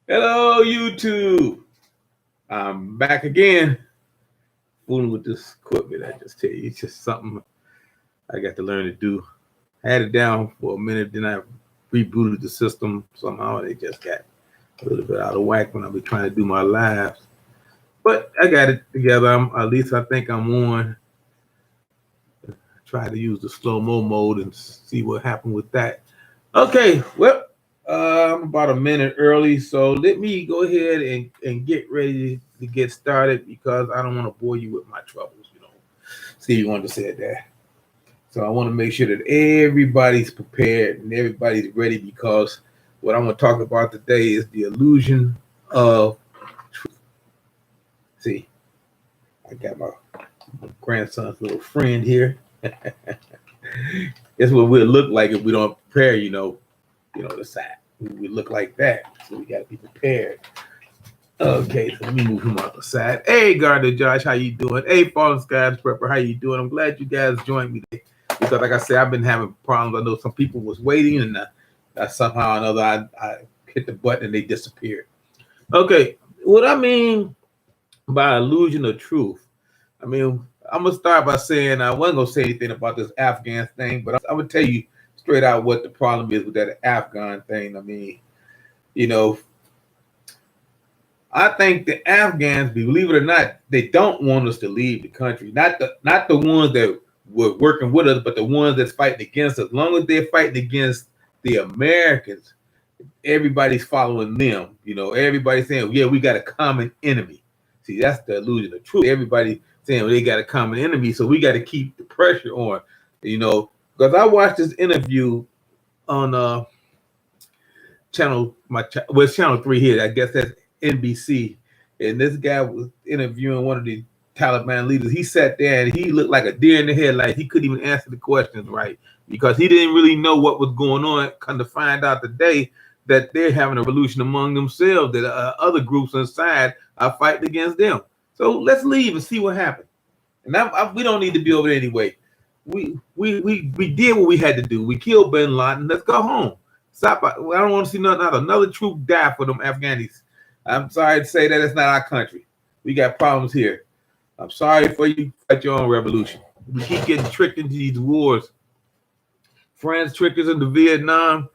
Hello, YouTube. I'm back again, fooling with this equipment. I just tell you, it's just something I got to learn to do. I had it down for a minute, then I rebooted the system somehow, and it just got a little bit out of whack when I be trying to do my lives. But I got it together. At least I think I'm on. Try to use the slow-mo mode and see what happened with that. Okay, well, I'm about a minute early, so let me go ahead and get ready to get started because I don't want to bore you with my troubles. Stevie Wonder said that. So I want to make sure that everybody's prepared and everybody's ready because what I'm going to talk about today is the illusion of truth. See, I got my grandson's little friend here. That's what we'll look like if we don't prepare, the side. We look like that. So we got to be prepared. Okay, so let me move him out the side. Hey, Gardner Josh, how you doing? Hey, Fallen Skies Prepper, how you doing? I'm glad you guys joined me today because, like I said, I've been having problems. I know some people was waiting, and somehow or another I hit the button and they disappeared. Okay, what I mean by illusion of truth, I'm gonna start by saying I wasn't gonna say anything about this Afghan thing, but I'm gonna tell you straight out what the problem is with that Afghan thing. You know, I think the Afghans, believe it or not, they don't want us to leave the country. Not the ones that were working with us, but the ones that's fighting against us. As long as they're fighting against the Americans, everybody's following them. Everybody's saying, yeah, we got a common enemy. See, that's the illusion of truth. Everybody saying, well, they got a common enemy, so we got to keep the pressure on. Because I watched this interview on it's channel 3 here. I guess that's NBC. And this guy was interviewing one of the Taliban leaders. He sat there and he looked like a deer in the headlights. He couldn't even answer the questions right because he didn't really know what was going on. Come to find out today that they're having a revolution among themselves, that other groups inside are fighting against them. So let's leave and see what happens. And we don't need to be over there anyway. We did what we had to do. We killed Bin Laden. Let's go home. Stop. I don't want to see not another troop die for them Afghanis. I'm sorry to say that it's not our country. We got problems here. I'm sorry for you. Fight your own revolution. We keep getting tricked into these wars. France tricked us into Vietnam,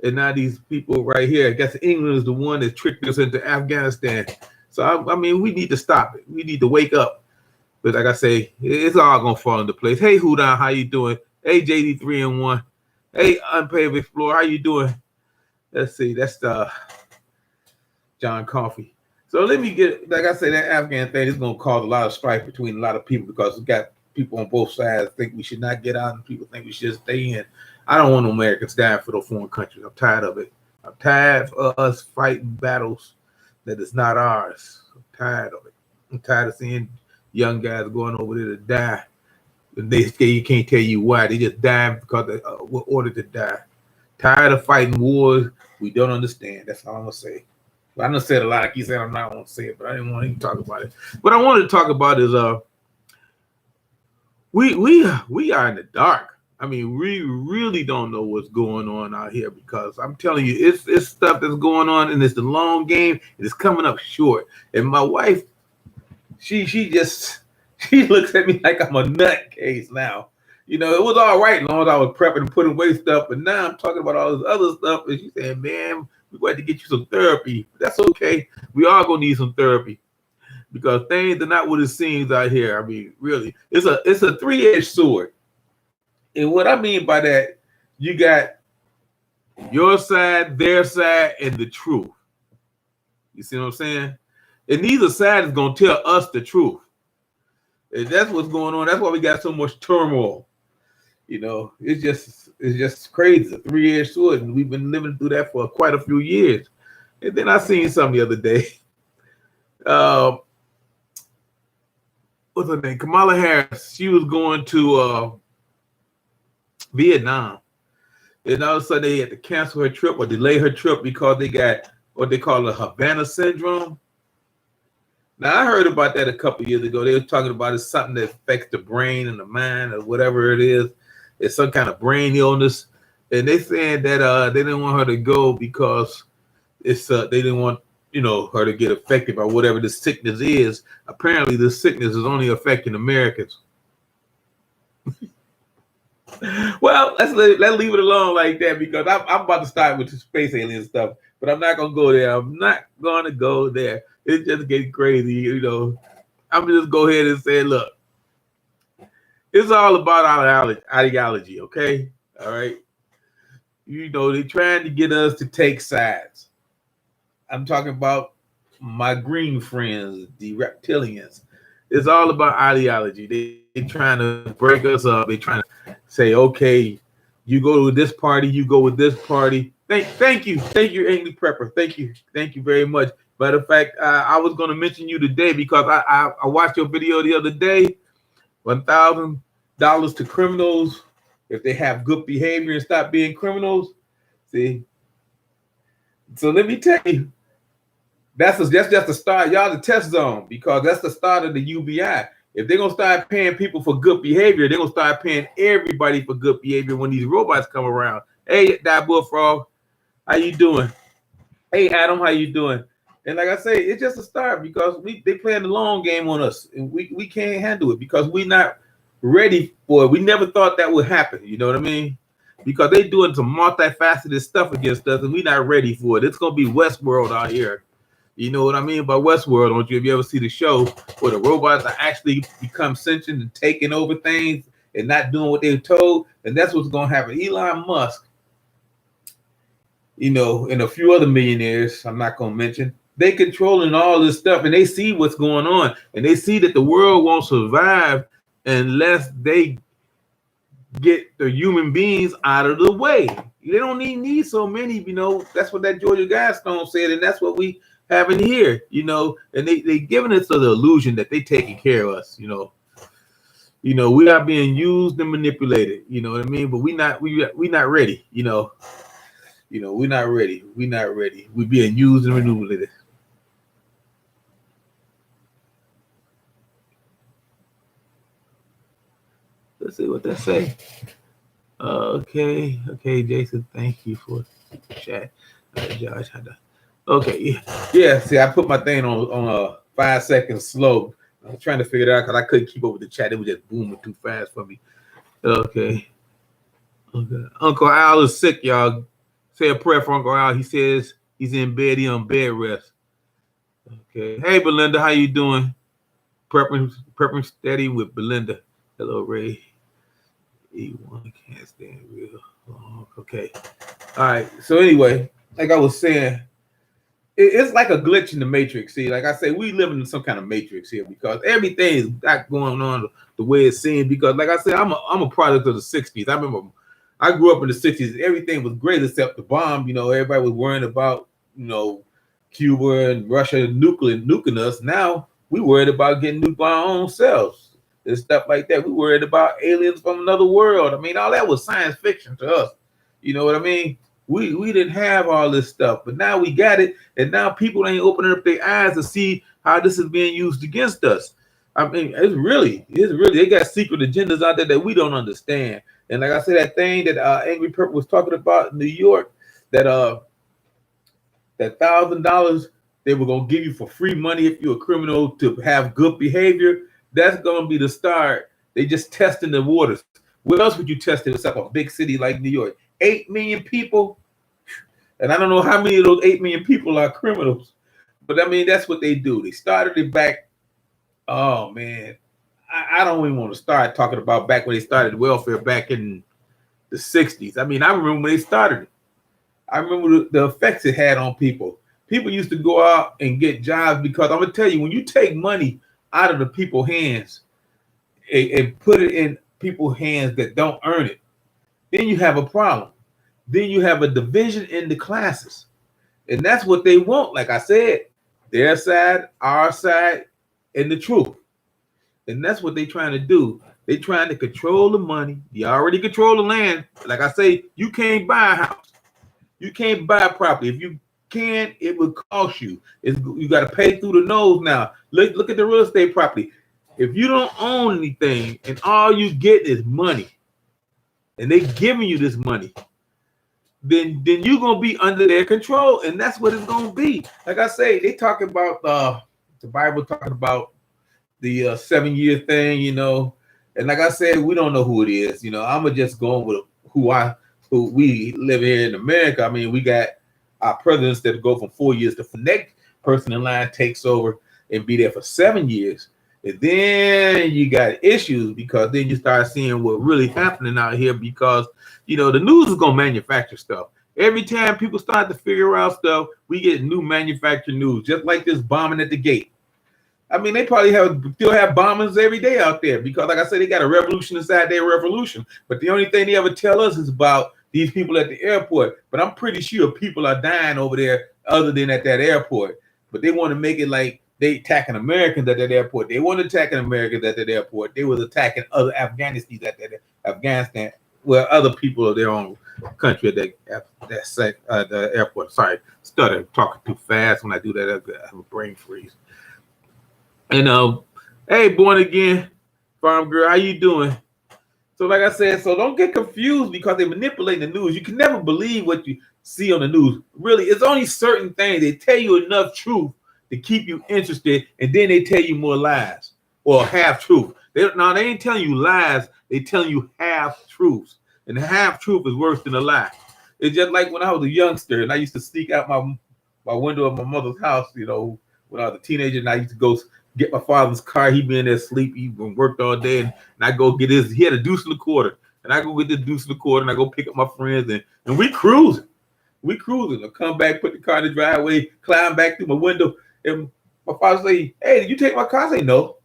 and now these people right here. I guess England is the one that tricked us into Afghanistan. So we need to stop it. We need to wake up. But like I say, it's all gonna fall into place. Hey, Houdan, how you doing? Hey, JD 3-in-1. Hey, Unpaved Explorer, how you doing? Let's see, that's John Coffey. So let me get, like I said, that Afghan thing is gonna cause a lot of strife between a lot of people because we got people on both sides think we should not get out and people think we should stay in. I don't want no Americans dying for those foreign countries. I'm tired of it. I'm tired of us fighting battles that is not ours. I'm tired of it. I'm tired of seeing young guys going over there to die. And you can't tell you why. They just die because they were ordered to die. Tired of fighting wars we don't understand. That's all I'm gonna say. Well, I done said a lot. I keep saying I'm not gonna say it, but I didn't want to even talk about it. What I wanted to talk about is we are in the dark. We really don't know what's going on out here because I'm telling you, it's stuff that's going on and it's the long game. It's coming up short. And my wife, she looks at me like I'm a nutcase now. It was all right as long as I was prepping and putting away stuff, but now I'm talking about all this other stuff. And she's saying, man, we're going to get you some therapy. That's okay. We are going to need some therapy because things are not what it seems out here. Really, it's a three-edged sword. And what I mean by that, you got your side, their side, and the truth. You see what I'm saying? And neither side is going to tell us the truth. And that's what's going on. That's why we got so much turmoil. It's just crazy. A three-edged sword, and we've been living through that for quite a few years. And then I seen something the other day. What's her name? Kamala Harris. She was going to Vietnam, and all of a sudden they had to cancel her trip or delay her trip because they got what they call a Havana syndrome. Now, I heard about that a couple of years ago. They were talking about it's something that affects the brain and the mind or whatever it is. It's some kind of brain illness. And they saying that they didn't want her to go because they didn't want her to get affected by whatever the sickness is. Apparently, the sickness is only affecting Americans. Well, let's leave it alone like that, because I'm about to start with the space alien stuff, but I'm not gonna go there. I'm not gonna go there. It's just getting crazy, I'm gonna just go ahead and say, look, it's all about our ideology, okay? All right. They're trying to get us to take sides. I'm talking about my green friends, the reptilians. It's all about ideology. They're trying to break us up. They're trying to say, okay, you go with this party, you go with this party. Thank you, English Prepper. Thank you very much. Matter of fact, I was going to mention you today because I watched your video the other day. $1,000 to criminals if they have good behavior and stop being criminals. See, so let me tell you, that's just the start. Y'all the test zone, because that's the start of the UBI. If they're gonna start paying people for good behavior, they're gonna start paying everybody for good behavior when these robots come around. Hey, that bullfrog, how you doing? Hey, Adam, how you doing? And like I say, it's just a start, because they playing the long game on us, and we can't handle it because we're not ready for it. We never thought that would happen. You know what I mean? Because they doing some multifaceted stuff against us, and we're not ready for it. It's gonna be Westworld out here. You know what I mean by Westworld, don't you? If you ever see the show where the robots are actually become sentient and taking over things and not doing what they're told, and that's what's gonna happen. Elon Musk, and a few other millionaires I'm not gonna mention, they controlling all this stuff, and they see what's going on, and they see that the world won't survive unless they get the human beings out of the way. They don't need so many, that's what that Georgia Guidestone said, and that's what we have in here, and they giving us the illusion that they taking care of us, we are being used and manipulated, you know what I mean? But we not ready, we're not ready. We're not ready. We're being used and manipulated. Let's see what that say. Okay, Jason, thank you for the chat. Josh had to. Okay, yeah. See, I put my thing on 5 seconds slow. I was trying to figure it out because I couldn't keep up with the chat. It was just booming too fast for me. Okay. Uncle Al is sick, y'all. Say a prayer for Uncle Al. He says he's in bed. He on bed rest. Okay. Hey, Belinda, how you doing? Prepping steady with Belinda. Hello, Ray. E1 can't stand real. Oh, okay. All right. So anyway, like I was saying, it's like a glitch in the matrix. See, like I say, we live in some kind of matrix here because everything is not going on the way it seems. Because, like I said, I'm a product of the 60s. I remember I grew up in the 60s. Everything was great except the bomb. Everybody was worrying about, Cuba and Russia nuking us. Now we worried about getting nuked by our own selves and stuff like that. We worried about aliens from another world. I mean, all that was science fiction to us. You know what I mean? We didn't have all this stuff, but now we got it, and now people ain't opening up their eyes to see how this is being used against us. I mean, it's really they got secret agendas out there that we don't understand. And like I said, that thing that Angry Purple was talking about in New York, that $1,000 they were gonna give you for free money if you're a criminal to have good behavior. That's gonna be the start. They just testing the waters. What else would you test it except a big city like New York? 8 million people, and I don't know how many of those 8 million people are criminals, but I mean, that's what they do. They started it back. Oh man, I don't even want to start talking about back when they started welfare back in the 60s. I mean, I remember when they started it. I remember the effects it had on people. People used to go out and get jobs because I'm gonna tell you, when you take money out of the people's hands and put it in people's hands that don't earn it, then you have a problem. Then you have a division in the classes. And that's what they want. Like I said, their side, our side, and the truth. And that's what they're trying to do. They're trying to control the money. You already control the land. Like I say, you can't buy a house. You can't buy property. If you can, it will cost you. You got to pay through the nose now. Look at the real estate property. If you don't own anything and all you get is money, and they giving you this money, then you're gonna be under their control, and that's what it's gonna be. Like I say, they talk about the Bible talking about the 7 year thing, and like I said, we don't know who it is. I'm gonna just go with who we live here in America. I mean, we got our presidents that go from 4 years to the next person in line takes over and be there for 7 years. And then you got issues because then you start seeing what really happening out here because, the news is going to manufacture stuff. Every time people start to figure out stuff, we get new manufactured news, just like this bombing at the gate. I mean, they probably still have bombings every day out there because, like I said, they got a revolution inside their revolution. But the only thing they ever tell us is about these people at the airport. But I'm pretty sure people are dying over there other than at that airport. But they want to make it like they attacking Americans at that airport. They weren't attacking Americans at that airport. They was attacking other Afghanistan at that Afghanistan, well, other people of their own country at the airport. Sorry, started talking too fast. When I do that, I have a brain freeze. And hey, born again farm girl, how you doing? So like I said, so don't get confused because they're manipulating the news. You can never believe what you see on the news. Really, it's only certain things. They tell you enough truth to keep you interested, and then they tell you more lies or half truth. They ain't telling you lies. They telling you half truths, and half truth is worse than a lie. It's just like when I was a youngster and I used to sneak out my window of my mother's house. When I was a teenager, and I used to go get my father's car. He'd be in there sleep. He worked all day, and I go get his. He had a deuce and a quarter, and I go get the deuce and a quarter, and I go pick up my friends, and we cruising. I come back, put the car in the driveway, climb back through my window, and my father say, "Hey, did you take my car?" I say, "No."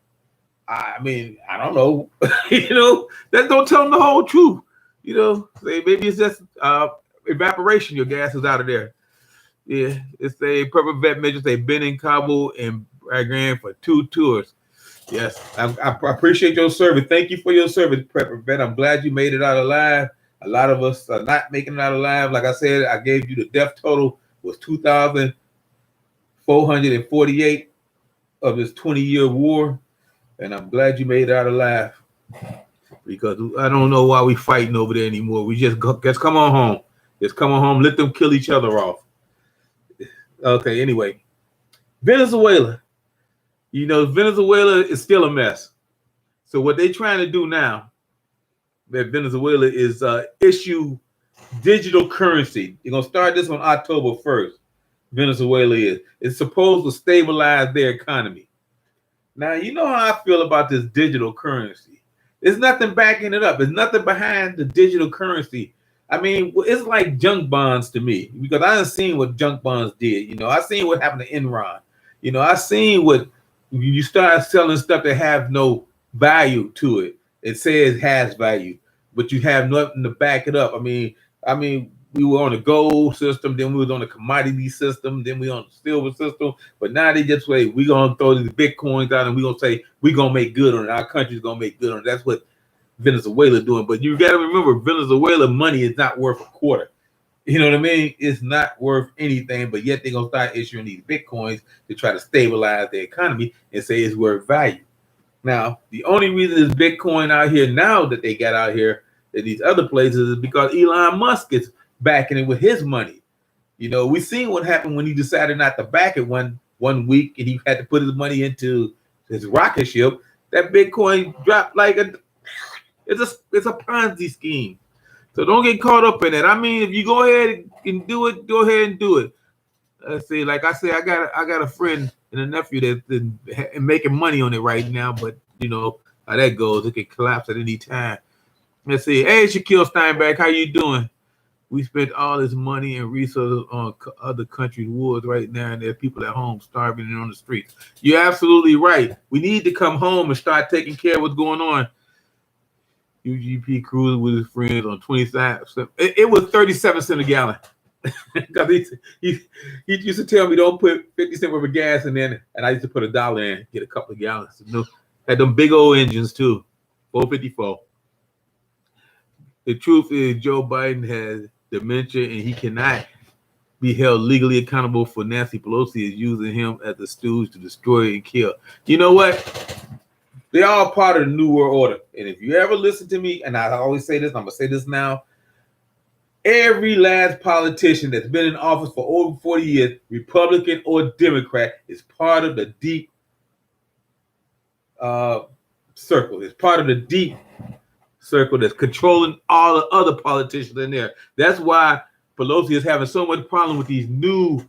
I mean, I don't know. That don't tell them the whole truth. Say maybe it's just evaporation. Your gas is out of there. Yeah, it's a purple vet measure. Say been in Kabul and Bagram for 2 tours. Yes, I appreciate your service. Thank you for your service, Prepper Vet. I'm glad you made it out alive. A lot of us are not making it out alive. Like I said, I gave you the death total was 2,448 of this 20-year war, and I'm glad you made it out alive because I don't know why we fighting over there anymore. We just come on home. Just come on home. Let them kill each other off. Okay, anyway. Venezuela. Venezuela is still a mess. So what they're trying to do now that Venezuela is issue digital currency. You're going to start this on October 1st. Venezuela is supposed to stabilize their economy. Now, you know how I feel about this digital currency. There's nothing backing it up. There's nothing behind the digital currency. I mean, it's like junk bonds to me because I done seen what junk bonds did. I seen what happened to Enron. I seen what you start selling stuff that have no value to it. It says it has value, but you have nothing to back it up. I mean, we were on a gold system, then we was on a commodity system, then we on the silver system. But now they just say we're gonna throw these bitcoins out and we're gonna say we're gonna make good on it. Our country's gonna make good on it. That's what Venezuela doing. But you gotta remember, Venezuela money is not worth a quarter. You know what I mean? It's not worth anything, but yet they're gonna start issuing these bitcoins to try to stabilize the economy and say it's worth value. Now, the only reason there's Bitcoin out here now that they got out here in these other places is because Elon Musk is backing it with his money. We seen what happened when he decided not to back it one week and he had to put his money into his rocket ship. That Bitcoin dropped like it's a Ponzi scheme. So don't get caught up in it. I mean, if you go ahead and do it, go ahead and do it. Let's see, like I said, I got a friend and a nephew that's making money on it right now, but you know how that goes. It can collapse at any time. Let's see. Hey, Shaquille Steinberg, how you doing? We spent all this money and resources on other countries' wars right now, and there are people at home starving and on the streets. You're absolutely right. We need to come home and start taking care of what's going on. UGP cruising with his friends on 20 cents. It was 37 cents a gallon. Because he used to tell me don't put 50 cents worth of gas in there, and I used to put $1 in, get a couple of gallons. Had them big old engines too, 454. The truth is Joe Biden has dementia and he cannot be held legally accountable for Nancy Pelosi is using him as a stooge to destroy and kill. You know what? They're all part of the New World Order. And if you ever listen to me, and I always say this, I'm going to say this now, Every last politician that's been in office for over 40 years, Republican or Democrat, is part of the deep circle. It's part of the deep circle that's controlling all the other politicians in there. That's why Pelosi is having so much problem with these new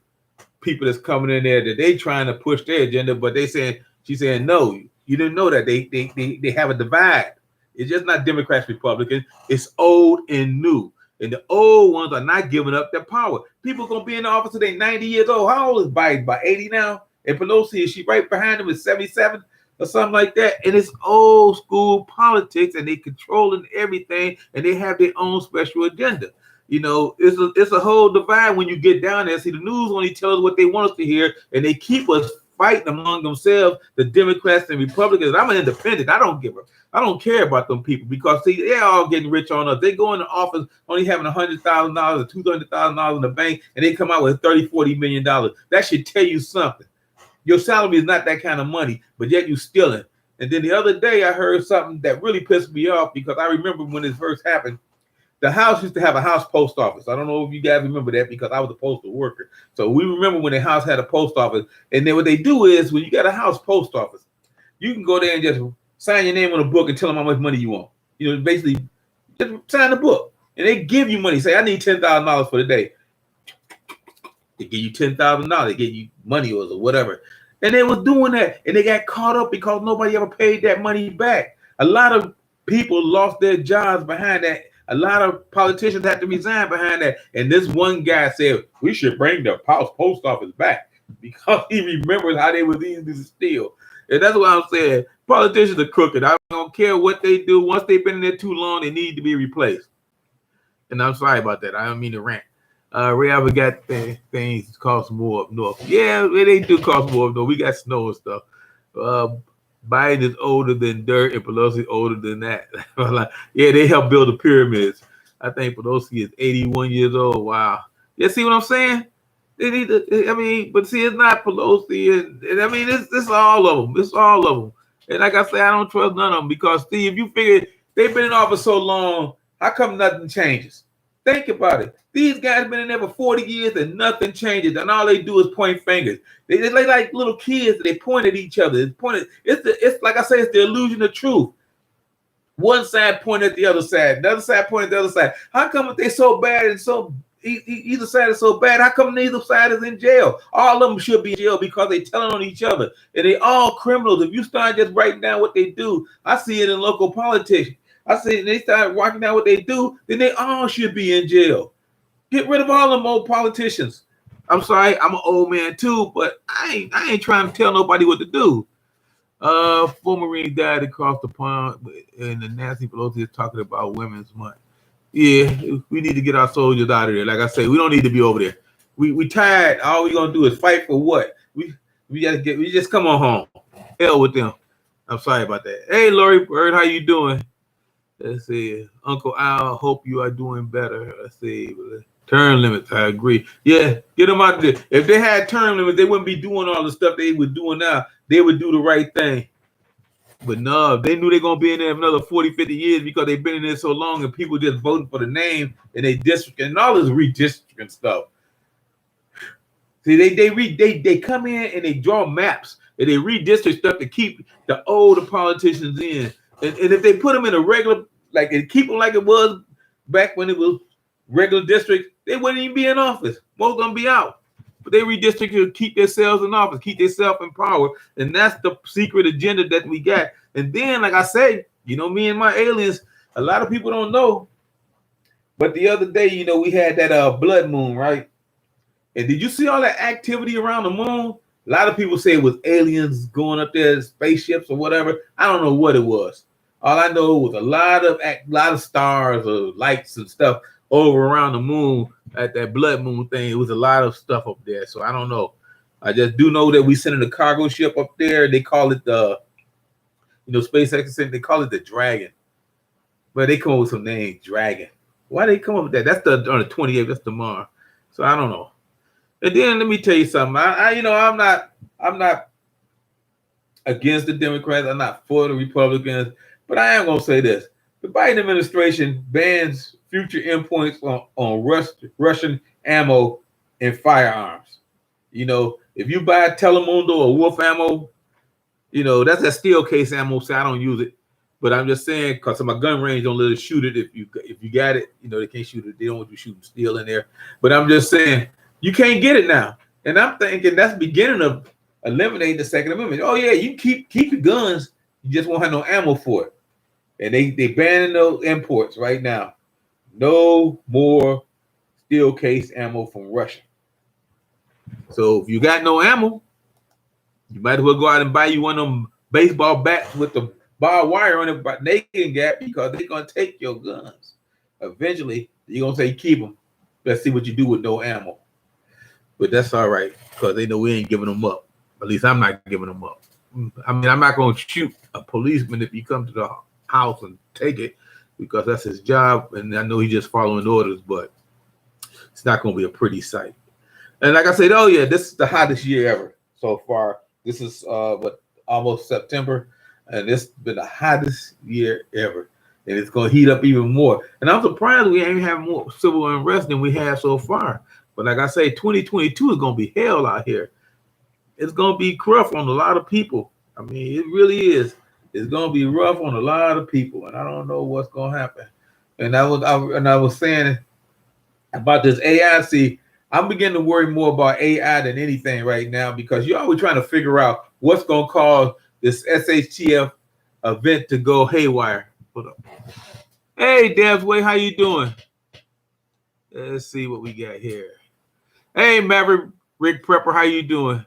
people that's coming in there that they trying to push their agenda, but she's saying no. You didn't know that they have a divide. It's just not Democrats, Republicans. It's old and new. And the old ones are not giving up their power. People gonna be in the office till they 90 years old. How old is Biden? About 80 now? And Pelosi, is she right behind him at 77 or something like that? And it's old school politics, and they controlling everything, and they have their own special agenda. You know, it's a whole divide when you get down there. See, the news only tells us what they want us to hear, and they keep us fighting among themselves, the Democrats and Republicans. I'm an independent. I don't care about them people, because see, they're all getting rich on us. They go into office only having $100,000 or $200,000 in the bank, and they come out with $30-40 million. That should tell you something. Your salary is not that kind of money, but yet you stealing. And then the other day I heard something that really pissed me off, because I remember when this first happened. The house used to have a house post office. I don't know if you guys remember that, because I was a postal worker. So we remember when the house had a post office. And then what they do is, when you got a house post office, you can go there and just sign your name on a book and tell them how much money you want. You know, basically just sign the book. And they give you money. Say, I need $10,000 for the day. They give you $10,000. They give you money or whatever. And they was doing that. And they got caught up because nobody ever paid that money back. A lot of people lost their jobs behind that. A lot of politicians had to resign behind that. And this one guy said, we should bring the post office back, because he remembers how they was easy to steal. And that's what I'm saying. Politicians are crooked. I don't care what they do. Once they've been in there too long, they need to be replaced. And I'm sorry about that. I don't mean to rant. Ray, I got things cost more up north. Yeah, they do cost more up north. We got snow and stuff. Biden is older than dirt, and Pelosi older than that. Yeah, they helped build the pyramids. I think Pelosi is 81 years old. Wow. Yeah, see what I'm saying? They need to, I mean, but see, it's not Pelosi, and I mean, it's all of them. It's all of them. And like I say, I don't trust none of them, because see, if you figure they've been in office so long, how come nothing changes? Think about it. These guys been in there for 40 years and nothing changes, and all they do is point fingers. They like little kids. They point at each other. It's like I say, it's the illusion of truth. One side point at the other side, the other side point at the other side. How come if they so bad and so either side is so bad? How come neither side is in jail? All of them should be in jail, because they telling on each other, and they all criminals. If you start just writing down what they do, I see it in local politics. I see they start writing down what they do, then they all should be in jail. Get rid of all them old politicians. I'm sorry, I'm an old man too, but I ain't trying to tell nobody what to do. 4 Marines died across the pond, and the Nancy Pelosi is talking about Women's Month. Yeah, we need to get our soldiers out of there. Like I say, we don't need to be over there. We tired. All we gonna do is fight for what? We just come on home. Hell with them. I'm sorry about that. Hey, Lori Bird, how you doing? Let's see. Uncle Al, hope you are doing better. Let's see. Term limits, I agree. Yeah, get them out there. If they had term limits, they wouldn't be doing all the stuff they were doing now. They would do the right thing. But no, they knew they're going to be in there for another 40, 50 years, because they've been in there so long, and people just voting for the name, and they district and all this redistricting stuff. See, they come in and they draw maps, and they redistrict stuff to keep the older politicians in. And if they put them in a regular, like, and keep them like it was back when it was regular districts, they wouldn't even be in office. Most of them be out. But they redistrict to keep themselves in office, keep themselves in power. And that's the secret agenda that we got. And then, like I say, you know, me and my aliens, a lot of people don't know. But the other day, you know, we had that blood moon, right? And did you see all that activity around the moon? A lot of people say it was aliens going up there, spaceships or whatever. I don't know what it was. All I know was a lot of stars or lights and stuff over around the moon at that blood moon thing. It was a lot of stuff up there. So I don't know. I just do know that we sent a cargo ship up there. They call it the, you know, SpaceX, they call it the Dragon. But they come up with some name, Dragon. Why they come up with that? That's on the 28th. That's tomorrow. So I don't know. And then let me tell you something. I'm not against the Democrats. I'm not for the Republicans. But I am gonna say this: the Biden administration bans future imports on Russian ammo and firearms. You know, if you buy Telemundo or Wolf ammo, you know, that's a steel case ammo, so I don't use it. But I'm just saying, because my gun range don't let us shoot it. If you got it, you know, they can't shoot it. They don't want you shooting steel in there. But I'm just saying, you can't get it now. And I'm thinking that's the beginning of eliminating the Second Amendment. Oh yeah, you keep your guns, you just won't have no ammo for it. And they banning those imports right now. No more steel case ammo from Russia. So if you got no ammo, you might as well go out and buy you one of them baseball bats with the barbed wire on it, but they can get, because they're gonna take your guns. Eventually, you're gonna say keep them. Let's see what you do with no ammo. But that's all right, because they know we ain't giving them up. At least I'm not giving them up. I mean, I'm not gonna shoot a policeman if he comes to the house and take it, because that's his job, and I know he's just following orders. But it's not gonna be a pretty sight. And like I said, oh yeah, this is the hottest year ever so far. This is almost September, and it's been the hottest year ever, and it's gonna heat up even more. And I'm surprised we ain't having more civil unrest than we have so far. But like I say, 2022 is gonna be hell out here. It's gonna be rough on a lot of people. I mean, it really is. It's gonna be rough on a lot of people, and I don't know what's gonna happen. And I was saying about this AI. See, I'm beginning to worry more about AI than anything right now, because you're always trying to figure out what's going to cause this SHTF event to go haywire. Hold up. Hey, Dev's Way, how you doing? Let's see what we got here. Hey, Maverick Rick Prepper, how you doing?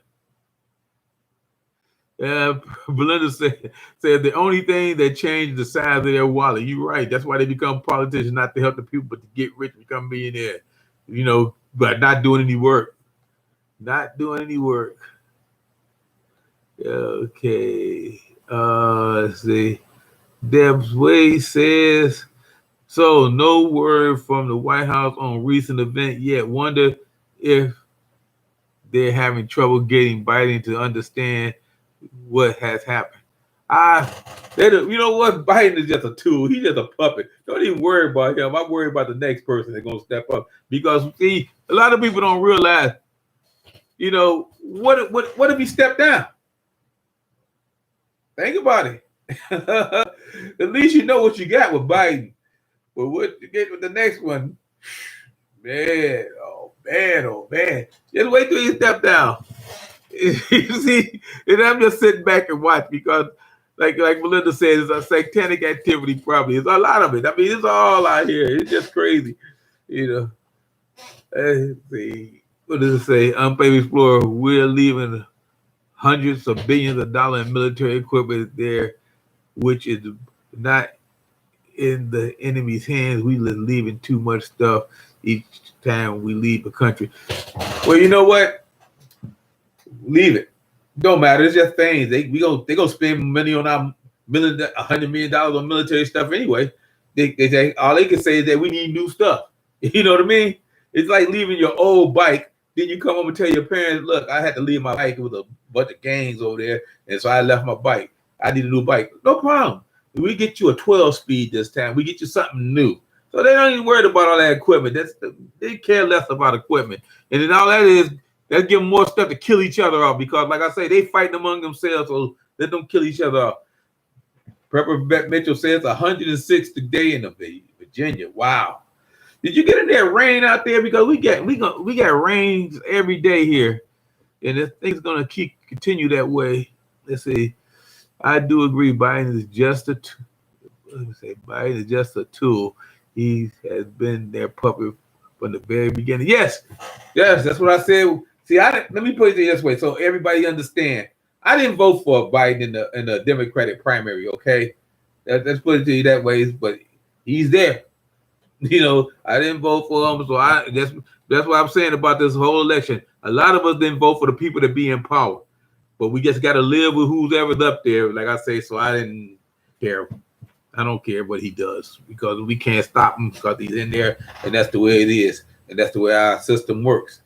Belinda said the only thing that changed the size of their wallet. You're right. That's why they become politicians, not to help the people, but to get rich, become millionaire. You know, but not doing any work. Not doing any work. Okay. Let's see. Deb's Way says, so no word from the White House on recent event yet. Wonder if they're having trouble getting Biden to understand what has happened. You know what? Biden is just a tool. He's just a puppet. Don't even worry about him. I'm worried about the next person that's going to step up. Because, see, a lot of people don't realize, you know, what if he stepped down? Think about it. At least you know what you got with Biden. But what you get with the next one, man, oh man. Just wait till he step down. You see, and I'm just sitting back and watch, because like Melinda said, it's a satanic activity. Probably it's a lot of it. I mean, it's all out here. It's just crazy, you know. Let's see, what does it say? Unpaid Explorer, we're leaving hundreds of billions of dollars in military equipment there, which is not in the enemy's hands. We leaving too much stuff each time we leave the country. Well, you know what? Leave it. Don't matter. It's just things. They gonna spend money on $100 million on military stuff anyway. They say all they can say is that we need new stuff. You know what I mean? It's like leaving your old bike. Then you come home and tell your parents, look, I had to leave my bike. It was a bunch of gangs over there, and so I left my bike. I need a new bike. No problem. We get you a 12-speed this time. We get you something new. So they don't even worry about all that equipment. They care less about equipment. And then all that is, they'll give them more stuff to kill each other off, because, like I say, they fighting among themselves, so let them kill each other off. Prepper Mitchell says 106 today in Virginia. Wow. Did you get in there rain out there? Because we got rains every day here, and this thing's gonna continue that way. Let's see. I do agree. Biden is just a Biden is just a tool. He has been their puppet from the very beginning. Yes, that's what I said. See, let me put it this way, so everybody understand. I didn't vote for Biden in the Democratic primary. Okay, let's put it to you that way. But he's there. You know, I didn't vote for him, so that's what I'm saying about this whole election. A lot of us didn't vote for the people that be in power, but we just got to live with who's ever up there. Like I say, so I didn't care. I don't care what he does, because we can't stop him, because he's in there, and that's the way it is, and that's the way our system works.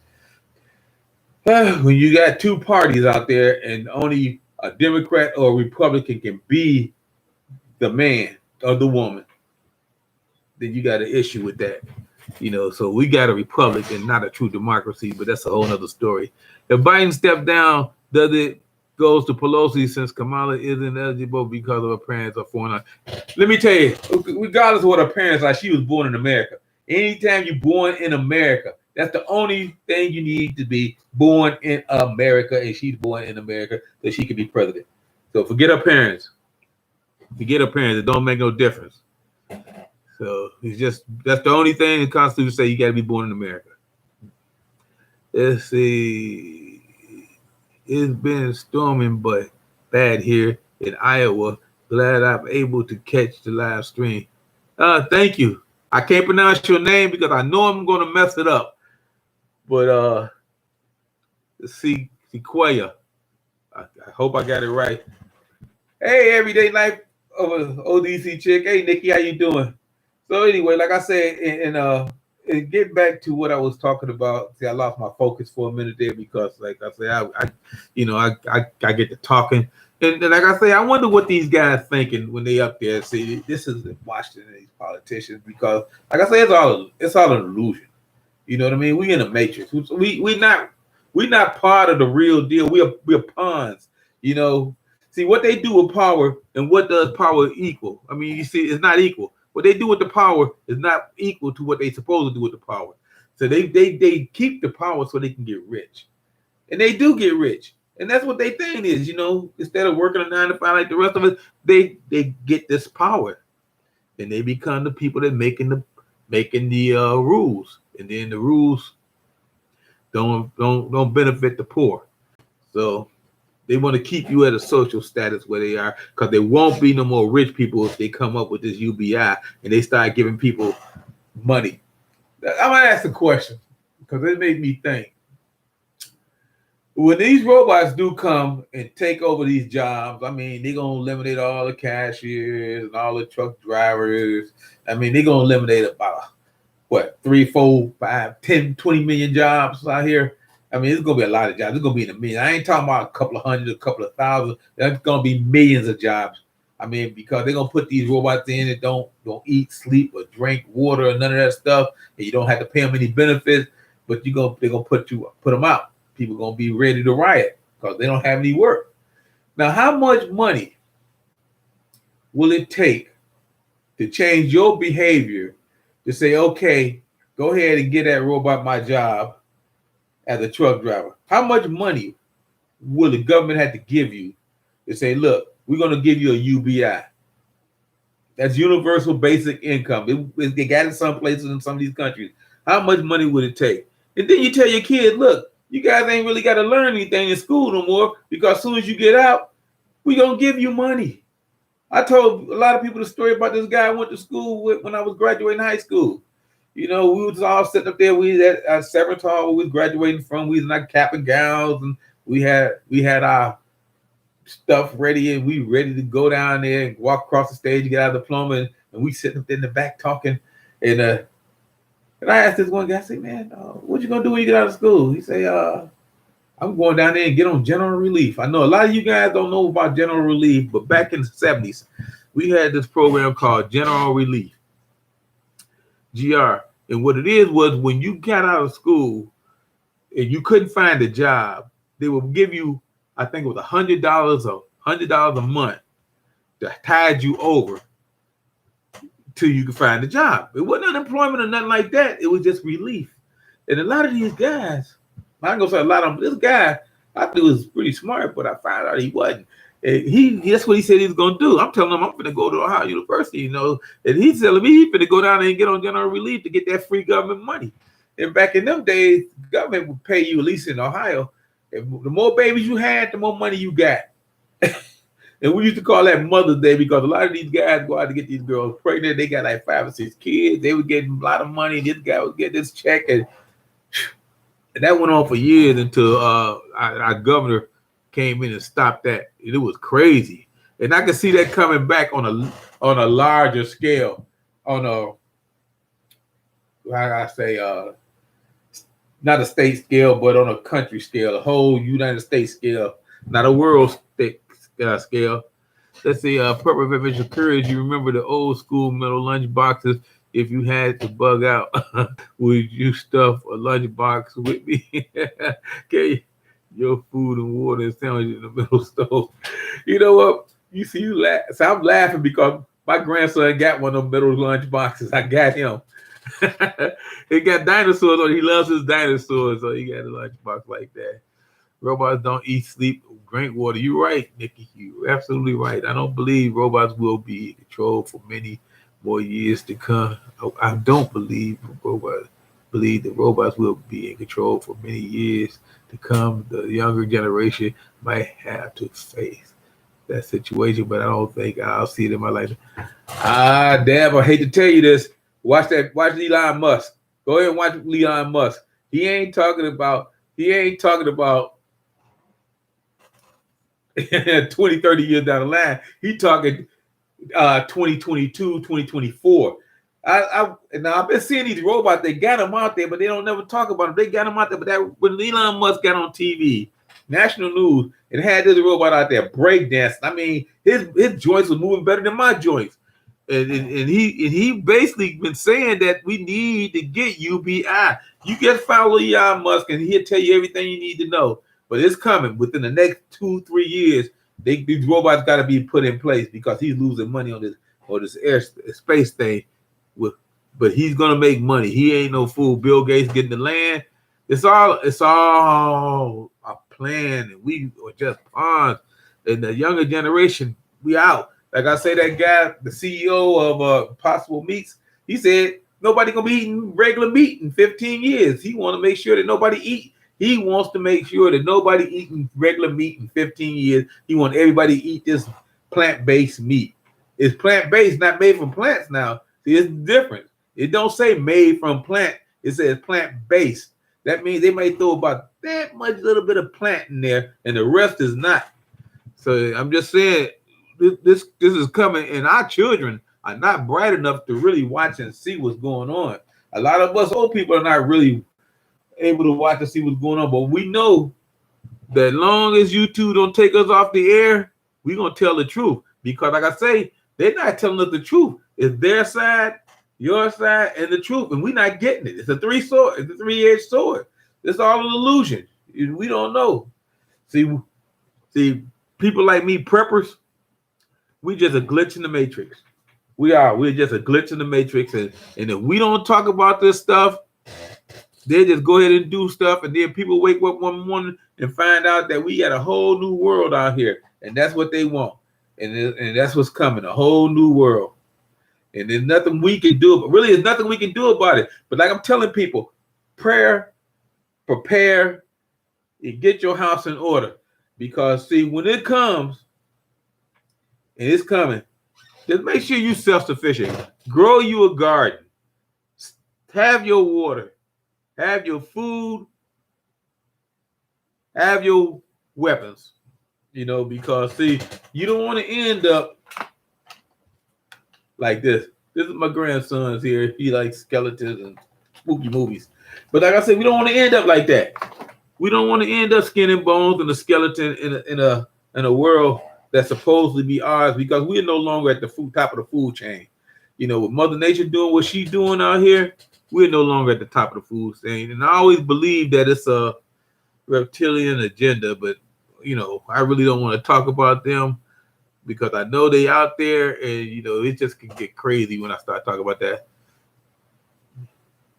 When you got two parties out there, and only a Democrat or a Republican can be the man or the woman, then you got an issue with that. So we got a republic and not a true democracy, but that's a whole other story. If Biden stepped down, does it goes to Pelosi since Kamala isn't eligible because of her parents are foreign? Let me tell you, regardless of what her parents are, she was born in America. Anytime you're born in America, that's the only thing you need to be born in America, and she's born in America that she can be president. So forget her parents. Forget her parents. It don't make no difference. So that's the only thing the Constitution say you got to be born in America. Let's see. It's been storming, but bad here in Iowa. Glad I'm able to catch the live stream. Thank you. I can't pronounce your name because I know I'm going to mess it up. But Sequoia. I hope I got it right. Hey, everyday life of an ODC chick. Hey, Nikki, how you doing? So anyway, like I said, and get back to what I was talking about. See, I lost my focus for a minute there because, like I said, I get to talking, and like I say, I wonder what these guys thinking when they up there. See, this is Washington, these politicians, because, like I say, it's all an illusion. You know what I mean? We in a matrix. We're not part of the real deal. We're pawns. See what they do with power, and what does power equal? I mean, you see, it's not equal. What they do with the power is not equal to what they supposed to do with the power. So they keep the power so they can get rich, and they do get rich, and that's what they thing is. Instead of working a 9 to 5 like the rest of us, they get this power, and they become the people that making the rules, and then the rules don't benefit the poor. So they want to keep you at a social status where they are, because there won't be no more rich people if they come up with this UBI and they start giving people money. I'm going to ask a question because it made me think. When these robots do come and take over these jobs, I mean, they're going to eliminate all the cashiers and all the truck drivers. I mean, they're going to eliminate about, 3, 4, 5, 10, 20 million jobs out here. I mean, it's going to be a lot of jobs. It's going to be in the millions. I ain't talking about a couple of hundred, a couple of thousand. That's going to be millions of jobs. I mean, because they're going to put these robots in that don't eat, sleep, or drink water, or none of that stuff. And you don't have to pay them any benefits, but they're going to put them out. People are going to be ready to riot because they don't have any work. Now, how much money will it take to change your behavior to say, okay, go ahead and get that robot my job as a truck driver? How much money will the government have to give you to say, look, we're going to give you a UBI? That's universal basic income. They got it some places in some of these countries. How much money would it take? And then you tell your kids, look, you guys ain't really got to learn anything in school no more, because as soon as you get out, we're going to give you money. I told a lot of people the story about this guy I went to school with when I was graduating high school. We was all sitting up there. We was at Severance Hall. We was graduating from. We was in our cap and gowns, and we had our stuff ready, and we ready to go down there and walk across the stage and get out of the diploma. And we sitting up there in the back talking. And I asked this one guy, I said, man, what you gonna do when you get out of school? He say, I'm going down there and get on general relief. I know a lot of you guys don't know about general relief, but back in the 70s, we had this program called General Relief. GR. And what it is was, when you got out of school and you couldn't find a job, they would give you, I think it was $100 a month to tide you over till you could find a job. It wasn't unemployment or nothing like that. It was just relief. And a lot of these guys, I'm gonna say a lot of them, this guy I thought was pretty smart, but I found out he wasn't. And that's what he said he was gonna do. I'm telling him I'm gonna go to Ohio University, and he's telling me he's gonna go down there and get on general relief to get that free government money. And back in them days, the government would pay you, at least in Ohio, and the more babies you had, the more money you got. And we used to call that Mother's Day, because a lot of these guys go out to get these girls pregnant. They got like 5 or 6 kids. They were getting a lot of money. This guy would get this check, and that went on for years until our governor came in and stopped that. And it was crazy. And I can see that coming back on a larger scale, on a, like I say, not a state scale, but on a country scale, a whole United States scale, not a world scale. Let's say, purpose of adventure courage. You remember the old school metal lunch boxes if you had to bug out, would you stuff a lunchbox with me? Okay, your food and water and sandwich in the middle stove. You know what? You see, you laugh. So I'm laughing because my grandson got one of those middle lunch boxes. I got him. He got dinosaurs on. He loves his dinosaurs, so he got a lunchbox like that. Robots don't eat, sleep, drink water. You're right, Nikki. You're absolutely right. I don't believe robots will be controlled for many more years to come. I don't believe that robots will be in control for many years to come. The younger generation might have to face that situation, but I don't think I'll see it in my life. Damn, I hate to tell you this. Watch Elon Musk. Go ahead and watch Elon Musk. He ain't talking about 20, 30 years down the line. He talking 2022, 2024. Now I've been seeing these robots. They got them out there, but they don't never talk about them. They got them out there, but when Elon Musk got on TV, national news, and had this robot out there breakdancing. I mean, his joints was moving better than my joints, and he basically been saying that we need to get UBI. You just follow Elon Musk, and he'll tell you everything you need to know. But it's coming within the next 2-3 years. These robots got to be put in place because he's losing money on this space thing. But he's gonna make money. He ain't no fool. Bill Gates getting the land. It's all a plan, and we are just pawns. And the younger generation, we out. Like I say, that guy, the CEO of Possible Meats, he said nobody gonna be eating regular meat in 15 years. He want to make sure that nobody eat. He wants to make sure that nobody eating regular meat in 15 years. He want everybody to eat this plant-based meat. It's plant-based, not made from plants now. See, it's different. It don't say made from plant. It says plant-based. That means they may throw about that much little bit of plant in there, and the rest is not. So I'm just saying, this is coming, and our children are not bright enough to really watch and see what's going on. A lot of us old people are not really able to watch and see what's going on, but we know that long as you two don't take us off the air, we're gonna tell the truth. Because like I say, they're not telling us the truth. It's their side, your side, and the truth, and we're not getting it. It's a three-edged sword. It's all an illusion. We don't know. See, people like me, preppers, we just a glitch in the matrix. We're just a glitch in the matrix, and if we don't talk about this stuff, they just go ahead and do stuff, and then people wake up one morning and find out that we got a whole new world out here, and that's what they want, and that's what's coming, a whole new world, and there's nothing we can do. But really, there's nothing we can do about it. But like I'm telling people, prayer, prepare, and get your house in order, because see, when it comes, and it's coming, just make sure you're self-sufficient. Grow you a garden, have your water, have your food, have your weapons, because see, you don't want to end up like this. This is my grandson's here. He likes skeletons and spooky movies. But like I said, we don't want to end up like that. We don't want to end up skin and bones and a skeleton in a world that's supposed to be ours, because we're no longer at the top of the food chain. With Mother Nature doing what she's doing out here, we're no longer at the top of the food chain. And I always believe that it's a reptilian agenda, but I really don't want to talk about them, because I know they out there, and it just can get crazy when I start talking about that.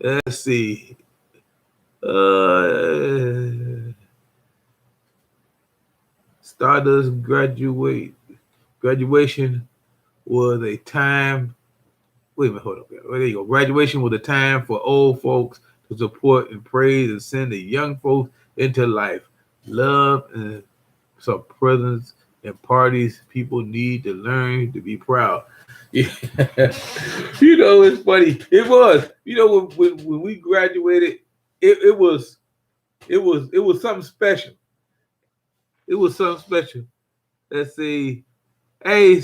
Let's see. Stardust graduation was a time. Wait a minute, hold up. There you go. Graduation was a time for old folks to support and praise and send the young folks into life. Love and some presents and parties. People need to learn to be proud. Yeah. It's funny. It was. When we graduated, it was something special. It was something special. Let's see. Hey,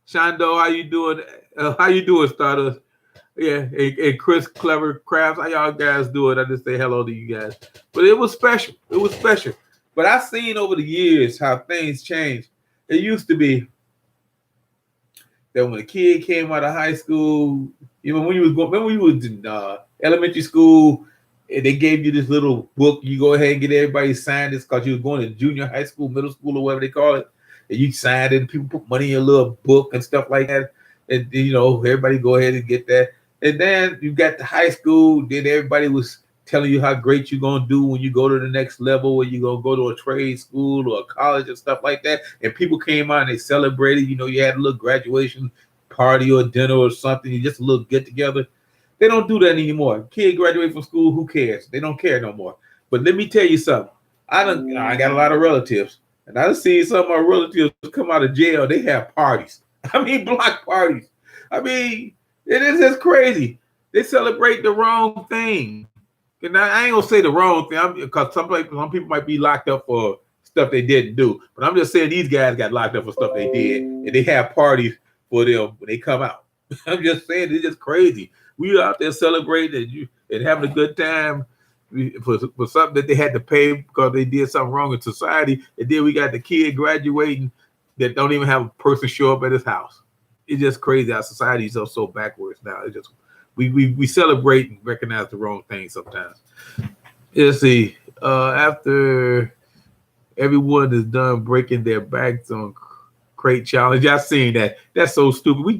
Shondo, how you doing? How you doing, Stardust? Yeah, and Chris Clever Crafts, how y'all guys doing? I just say hello to you guys. But it was special. It was special. But I've seen over the years how things change. It used to be that when a kid came out of high school, when you was going, remember when you was in elementary school, and they gave you this little book. You go ahead and get everybody signed this because you was going to junior high school, middle school, or whatever they call it. And you signed it, and people put money in your little book and stuff like that. And everybody go ahead and get that. And then you got to high school. Then everybody was telling you how great you're gonna do when you go to the next level, when you're gonna go to a trade school or a college and stuff like that. And people came out and they celebrated. You had a little graduation party or dinner or something. You just a little get together. They don't do that anymore. Kid graduate from school, who cares? They don't care no more. But let me tell you something. I got a lot of relatives, and I see some of my relatives come out of jail. They have parties. I mean, block parties. I mean, it is just crazy. They celebrate the wrong thing. And I ain't gonna say the wrong thing because some people might be locked up for stuff they didn't do. But I'm just saying these guys got locked up for stuff they did, and they have parties for them when they come out. I'm just saying it's just crazy. We out there celebrating and having a good time for something that they had to pay because they did something wrong in society. And then we got the kid graduating that don't even have a person show up at his house. It's just crazy how society is so backwards now. It's just we celebrate and recognize the wrong thing sometimes. Let's see. After everyone is done breaking their backs on crate challenge, I seen that. That's so stupid. We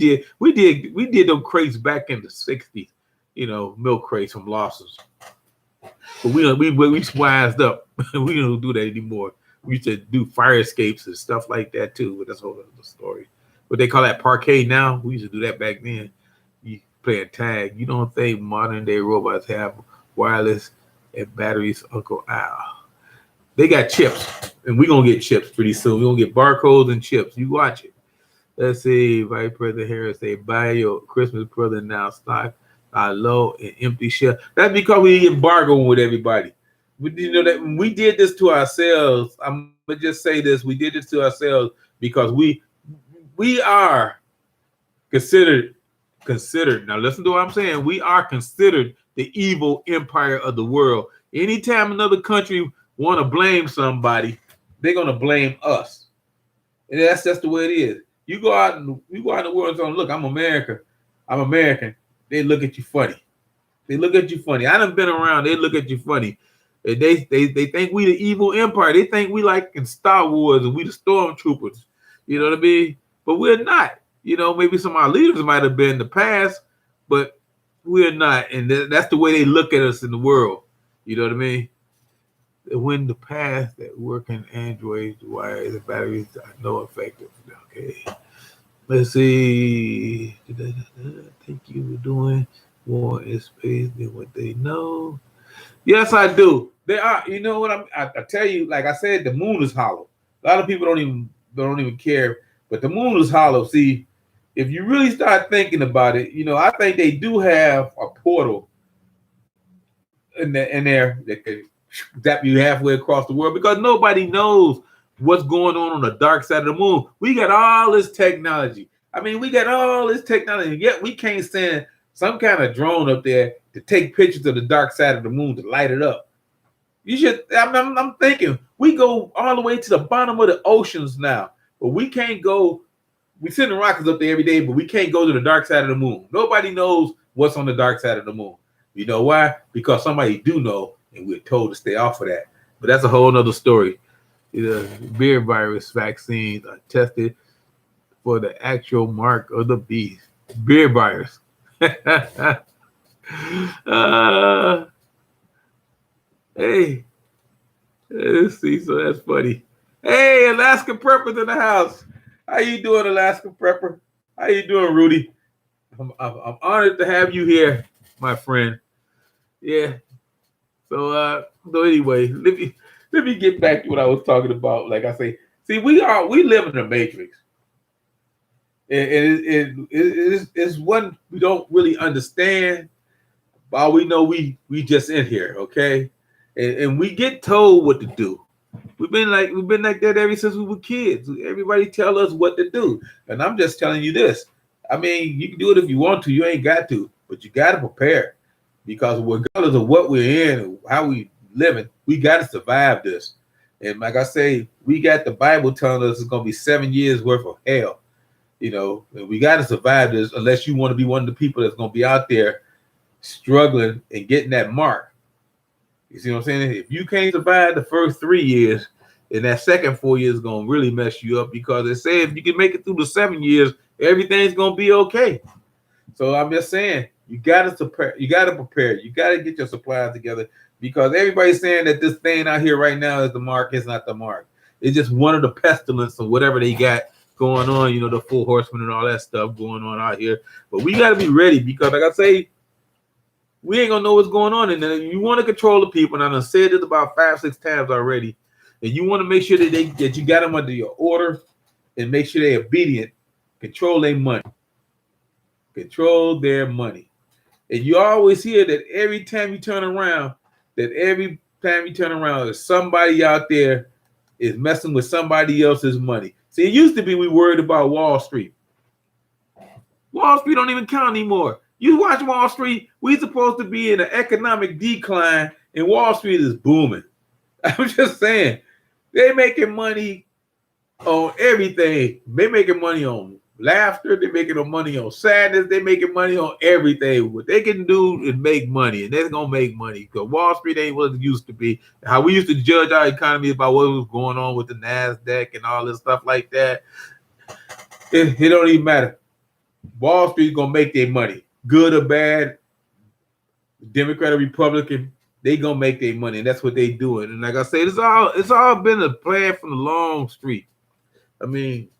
did those crates back in the 60s. Milk crates from Lawson's. But we wised up. We don't do that anymore. We used to do fire escapes and stuff like that too. But that's a whole other story. What they call that parquet now? We used to do that back then. You playing tag. You don't think modern day robots have wireless and batteries, Uncle Al? They got chips, and we're gonna get chips pretty soon. We're gonna get barcodes and chips. You watch it. Let's see, Vice President Harris say, buy your Christmas present now. Stock low and empty shelf. That's because we get bargaining with everybody. That when we did this to ourselves, I'm gonna just say this: we did this to ourselves because we are considered. Now listen to what I'm saying. We are considered the evil empire of the world. Anytime another country want to blame somebody, they're gonna blame us, and that's just the way it is. You go out in the world and say, look, I'm American. They look at you funny. I done been around. They look at you funny. They think we the evil empire. They think we like in Star Wars and we the stormtroopers. You know what I mean? But we're not. Maybe some of our leaders might have been in the past, but we're not. And that's the way they look at us in the world. You know what I mean? When the path that working Android wires and batteries are no effective. Okay. Let's see. I think you were doing more in space than what they know. Yes, I do. They are. You know what I tell you, like I said, the moon is hollow. A lot of people don't even care, but the moon is hollow. See, if you really start thinking about it, I think they do have a portal in there that could zap you halfway across the world because nobody knows what's going on the dark side of the moon. We got all this technology. Yet we can't send some kind of drone up there to take pictures of the dark side of the moon to light it up. You should. I'm thinking we go all the way to the bottom of the oceans now, but we can't go. We send rockets up there every day, but we can't go to the dark side of the moon. Nobody knows what's on the dark side of the moon. You know why? Because somebody do know, and we're told to stay off of that. But that's a whole nother story. The beer virus vaccines are tested for the actual mark of the beast. Beer virus. Hey, let's see. So that's funny. Hey, Alaska Prepper's in the house. How you doing, Alaska Prepper? How you doing, Rudy? I'm honored to have you here, my friend. Yeah. So anyway, let me get back to what I was talking about. Like I say, see, we live in a matrix. It's one we don't really understand. But all we know, we just in here, okay? And we get told what to do. We've been like that ever since we were kids. Everybody tell us what to do. And I'm just telling you this. I mean, you can do it if you want to. You ain't got to. But you got to prepare. Because regardless of what we're in and how we living, we got to survive this. And like I say, we got the Bible telling us it's going to be 7 years worth of hell. You know, we got to survive this unless you want to be one of the people that's going to be out there struggling and getting that mark. You see what I'm saying? If you can't survive the first 3 years, then that second 4 years is going to really mess you up, because they say if you can make it through the 7 years, everything's going to be okay. So I'm just saying, you got to prepare. You got to prepare. You got to get your supplies together, because everybody's saying that this thing out here right now is the mark. It's not the mark. It's just one of the pestilence or whatever they got going on, you know, the 4 horsemen and all that stuff going on out here. But we got to be ready, because like I say, we ain't gonna know what's going on. And then you want to control the people, and I done said this about 5-6 times already, and you want to make sure that you got them under your order and make sure they're obedient. Control their money. Control their money. And you always hear that every time you turn around, there's somebody out there is messing with somebody else's money. See, it used to be we worried about Wall Street. Wall Street don't even count anymore. You watch Wall Street, we supposed to be in an economic decline, and Wall Street is booming. I'm just saying, they're making money on everything. They're making money on laughter. They're making money on sadness. They're making money on everything. What they can do is make money, and they're going to make money, because Wall Street ain't what it used to be. How we used to judge our economy about what was going on with the NASDAQ and all this stuff like that. It don't even matter. Wall Street's going to make their money. Good or bad, Democrat or Republican, they gonna make their money, and that's what they doing. And like I said, it's all been a plan from the long street. I mean,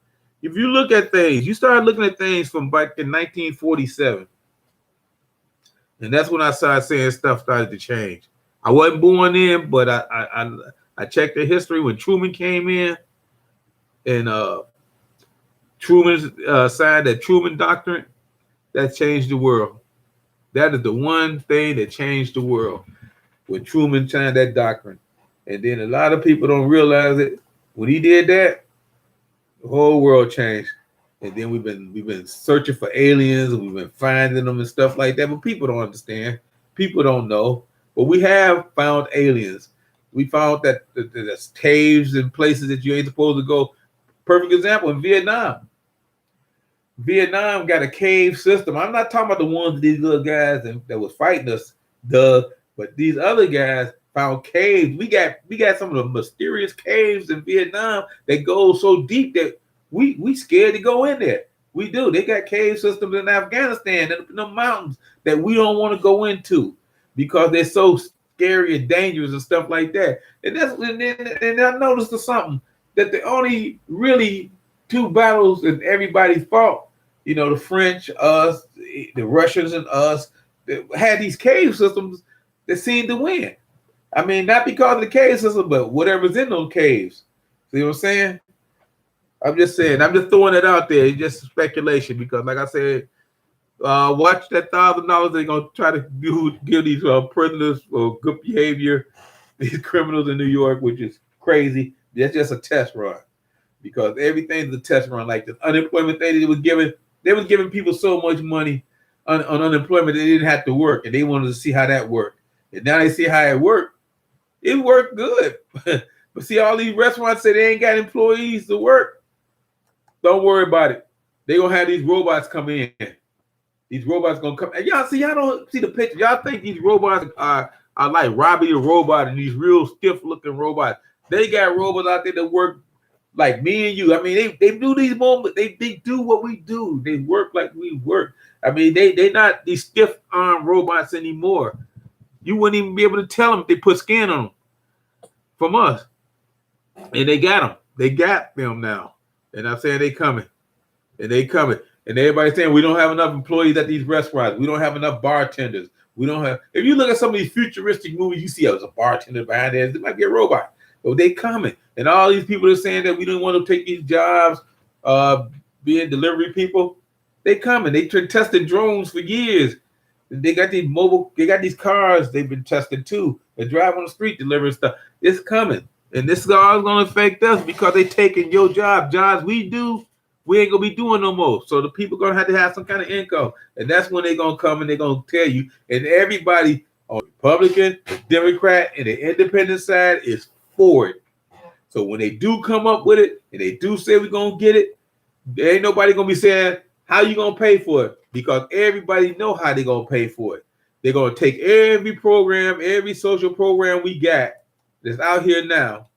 if you look at things, you start looking at things from back in 1947, and that's when I started saying stuff started to change. I wasn't born in, but I checked the history when Truman came in, and Truman signed that Truman Doctrine. That changed the world. That is the one thing that changed the world, when Truman signed that doctrine. And then a lot of people don't realize it. When he did that, the whole world changed. And then we've been searching for aliens, and we've been finding them and stuff like that. But people don't understand. People don't know. But we have found aliens. We found that there's caves and places that you ain't supposed to go. Perfect example in Vietnam. Vietnam got a cave system. I'm not talking about the ones, these little guys that was fighting us, but these other guys found caves. We got some of the mysterious caves in Vietnam that go so deep that we scared to go in there. We do. They got cave systems in Afghanistan and in the mountains that we don't want to go into, because they're so scary and dangerous and stuff like that. And I noticed something, that the only really 2 battles that everybody fought, you know, the French, us, the Russians, and us, that had these cave systems that seemed to win. I mean, not because of the cave system, but whatever's in those caves. See what I'm saying? I'm just throwing it out there. It's just speculation, because, like I said, watch that $1,000 they're gonna try to give these prisoners for good behavior, these criminals in New York, which is crazy. That's just a test run, because everything's a test run. Like the unemployment thing they was giving people so much money on unemployment they didn't have to work, and they wanted to see how that worked. And now they see how it worked. It worked good. But see, all these restaurants say they ain't got employees to work. Don't worry about it. They're gonna have these robots come in. These robots gonna come. And y'all don't see the picture. Y'all think these robots are like Robbie the Robot and these real stiff-looking robots. They got robots out there that work like me and you. I mean, they do these moments. They do what we do. They work like we work. I mean, they not these stiff-arm robots anymore. You wouldn't even be able to tell them if they put skin on them from us. And they got them. They got them now. And I'm saying they coming. And they coming. And everybody's saying we don't have enough employees at these restaurants. We don't have enough bartenders. We don't have. If you look at some of these futuristic movies, you see there's a bartender behind there. It might be a robot. But they coming. And all these people are saying that we don't want to take these jobs, being delivery people. They coming. They tested drones for years. They got these cars they've been testing too. They drive on the street delivering stuff. It's coming. And this is all going to affect us, because they taking your jobs we do. We ain't going to be doing no more. So the people going to have some kind of income. And that's when they're going to come and they're going to tell you. And everybody on Republican, Democrat, and the independent side is for it. So when they do come up with it and they do say we're going to get it, There ain't nobody gonna be saying how you gonna pay for it, because everybody know how they gonna pay for it. They're gonna take every program, every social program we got that's out here now,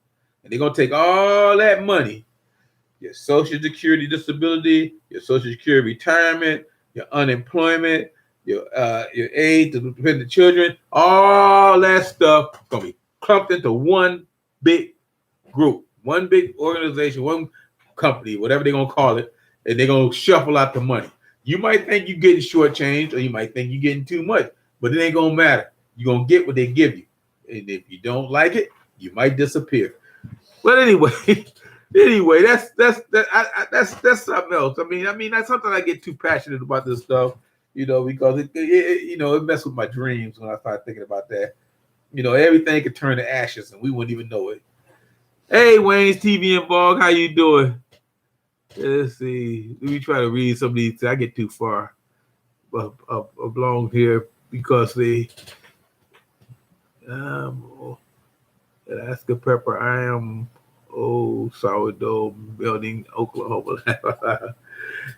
and they're gonna take all that money, your Social Security disability, your Social Security retirement, your unemployment, your aid to dependent children, all that stuff gonna be clumped into one big group, one big organization, one company, whatever they're gonna call it, and they're gonna shuffle out the money. You might think you're getting shortchanged, or you might think you're getting too much, but it ain't gonna matter. You're gonna get what they give you, and if you don't like it, you might disappear. But anyway, that's something else. I mean that's something I get too passionate about this stuff, because it messes with my dreams when I start thinking about that. Everything could turn to ashes, and we wouldn't even know it. Hey, Wayne's TV and Bog, how you doing? Let's see. Let me try to read some of these. I get too far along here because Alaska Pepper. I am sourdough building Oklahoma.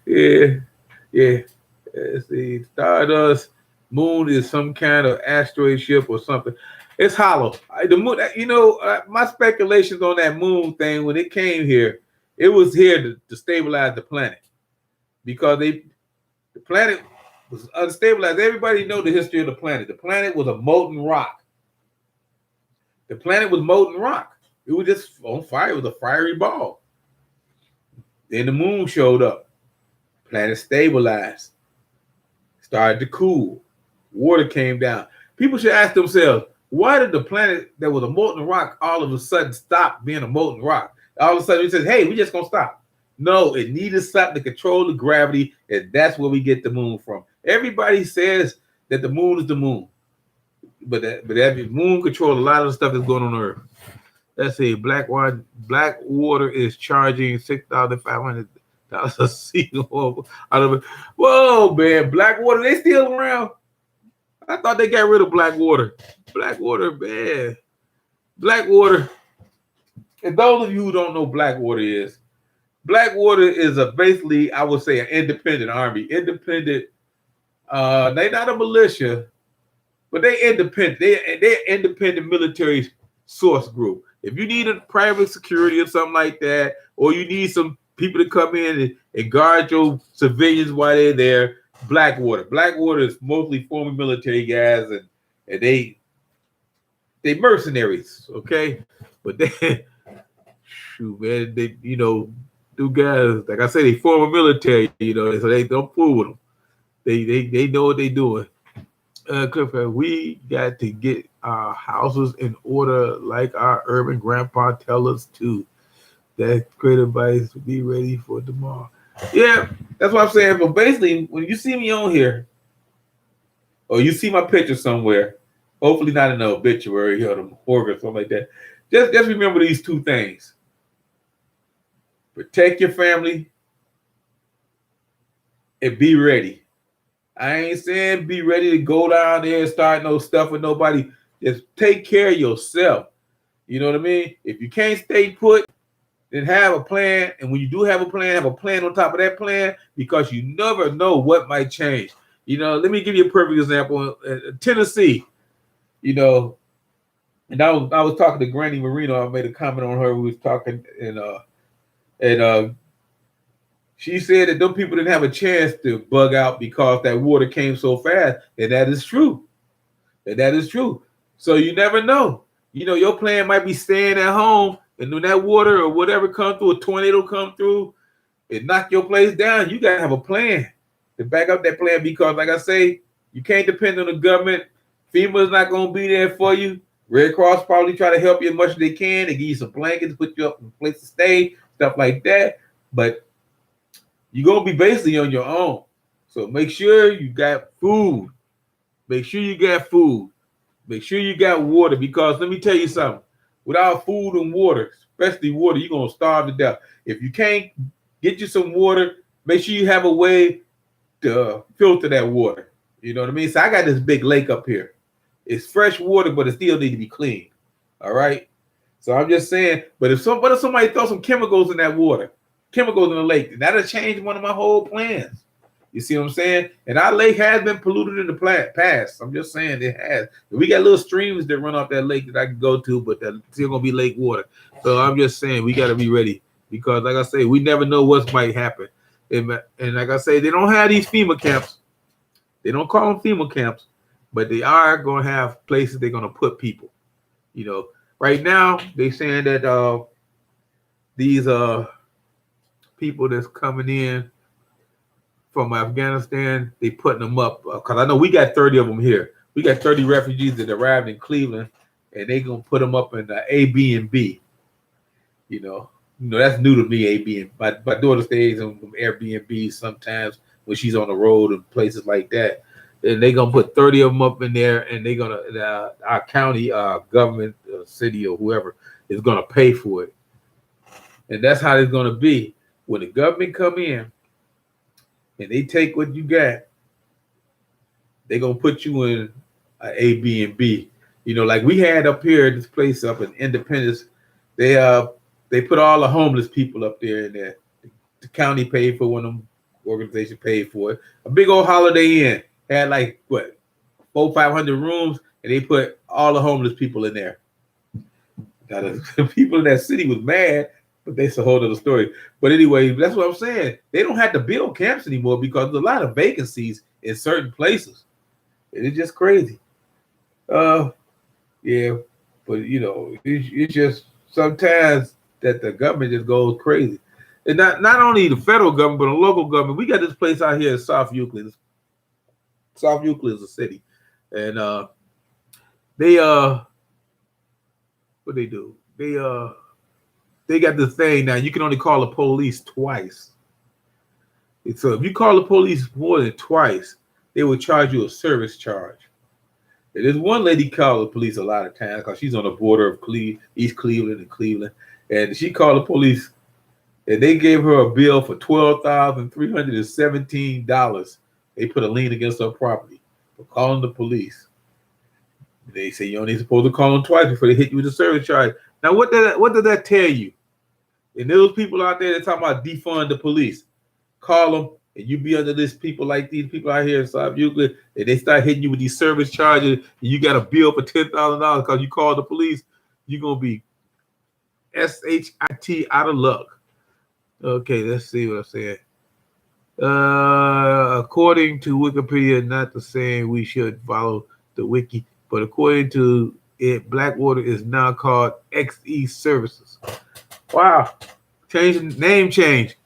yeah. Let's see. Stardust Moon is some kind of asteroid ship or something. It's hollow. The moon, my speculations on that moon thing when it came here, it was here to stabilize the planet, because the planet was unstabilized. Everybody know the history of the planet. The planet was a molten rock. The planet was molten rock. It was just on fire. It was a fiery ball. Then the moon showed up. Planet stabilized. Started to cool. Water came down. People should ask themselves, why did the planet that was a molten rock all of a sudden stop being a molten rock? All of a sudden it says, hey, we just gonna stop. No, it needed something to control the gravity, and that's where we get the moon from. Everybody says that the moon is the moon, but that moon controls a lot of the stuff that's going on Earth. Let's see, Blackwater is charging $6,500 a seat out of it. Whoa, man, Blackwater, they still around? I thought they got rid of Blackwater. Blackwater, man. Blackwater. And those of you who don't know Blackwater is basically, I would say, an independent army. Independent, they not a militia, but they independent. They're independent military source group. If you need a private security or something like that, or you need some people to come in and guard your civilians while they're there, Blackwater. Blackwater is mostly former military guys, and they mercenaries, okay? But they, shoot, man, they do guys, like I say, they former military, so they don't fool with them. They know what they're doing. We got to get our houses in order like our urban grandpa tell us to. That's great advice. Be ready for tomorrow. Yeah, that's what I'm saying. But basically, when you see me on here, or you see my picture somewhere, hopefully not in the obituary or the morgue or something like that, just remember these two things. Protect your family and be ready. I ain't saying be ready to go down there and start no stuff with nobody. Just take care of yourself. You know what I mean? If you can't stay put, then have a plan. And when you do have a plan on top of that plan, because you never know what might change. Let me give you a perfect example. Tennessee, and I was talking to Granny Marino. I made a comment on her. We was talking, and she said that those people didn't have a chance to bug out because that water came so fast. And that is true. So you never know. Your plan might be staying at home, and when that water or whatever come through, a tornado come through, and knock your place down, you got to have a plan to back up that plan, because, like I say, you can't depend on the government. FEMA is not going to be there for you. Red Cross probably try to help you as much as they can. They give you some blankets, put you up in a place to stay, stuff like that. But you're going to be basically on your own. So make sure you got food. Make sure you got water, because let me tell you something. Without food and water, especially water, you're going to starve to death. If you can't get you some water, make sure you have a way to filter that water. You know what I mean? So I got this big lake up here. It's fresh water, but it still needs to be clean. All right? So I'm just saying, but if somebody throw some chemicals in that water, chemicals in the lake. That'll change one of my whole plans. You see what I'm saying? And our lake has been polluted in the past. I'm just saying it has. We got little streams that run off that lake that I can go to, but that's still gonna be lake water. So I'm just saying we got to be ready because, like I say, we never know what might happen. And like I say, they don't have these FEMA camps. They don't call them FEMA camps, but they are gonna have places they're gonna put people. You know, right now they saying that these people that's coming in from Afghanistan, they putting them up because I know we got 30 of them here. We got 30 refugees that arrived in Cleveland, and they gonna put them up in the Airbnb. You know that's new to me. Airbnb. My daughter stays on Airbnb sometimes when she's on the road and places like that. And they gonna put 30 of them up in there, and they gonna our county government, city or whoever is gonna pay for it, and that's how it's gonna be when the government come in. And they take what you got, they're gonna put you in an Airbnb. You know, like we had up here, this place up in Independence, they put all the homeless people up there in there. The county paid for one of them, organization paid for it. A big old Holiday Inn had like what 400-500 rooms, and they put all the homeless people in there. Now the people in that city was mad. But that's a whole other story. But anyway, that's what I'm saying. They don't have to build camps anymore because there's a lot of vacancies in certain places. It's just crazy. Yeah, but you know, it's just sometimes that the government just goes crazy. And not only the federal government, but the local government. We got this place out here in South Euclid. South Euclid is a city. And they what they do? They got this thing now. You can only call the police twice. And so if you call the police more than twice, they will charge you a service charge. And there's one lady called the police a lot of times because she's on the border of East Cleveland and Cleveland. And she called the police, and they gave her a bill for $12,317. They put a lien against her property for calling the police. They say you're only supposed to call them twice before they hit you with a service charge. Now, what does that tell you? And those people out there that talking about defund the police, call them, and you be under this people like these people out here in South Euclid, and they start hitting you with these service charges, and you got a bill for $10,000 because you called the police. You're gonna be SHIT out of luck. Okay, let's see what I'm saying. According to Wikipedia, not the saying we should follow the wiki, but according to it, Blackwater is now called XE Services. Wow, name change.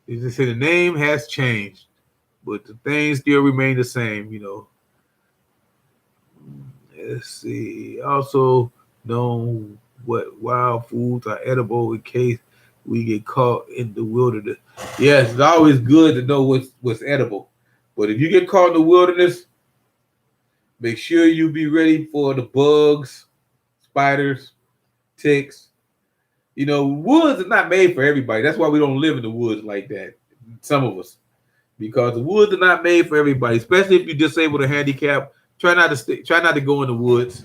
They just say the name has changed, but the things still remain the same. You know. Let's see. Also know what wild foods are edible in case we get caught in the wilderness. Yes, it's always good to know what's edible, but if you get caught in the wilderness, make sure you be ready for the bugs, spiders, ticks. You know, woods is not made for everybody. That's why we don't live in the woods like that. Some of us, because the woods are not made for everybody. Especially if you're disabled or handicapped. Try not to go in the woods.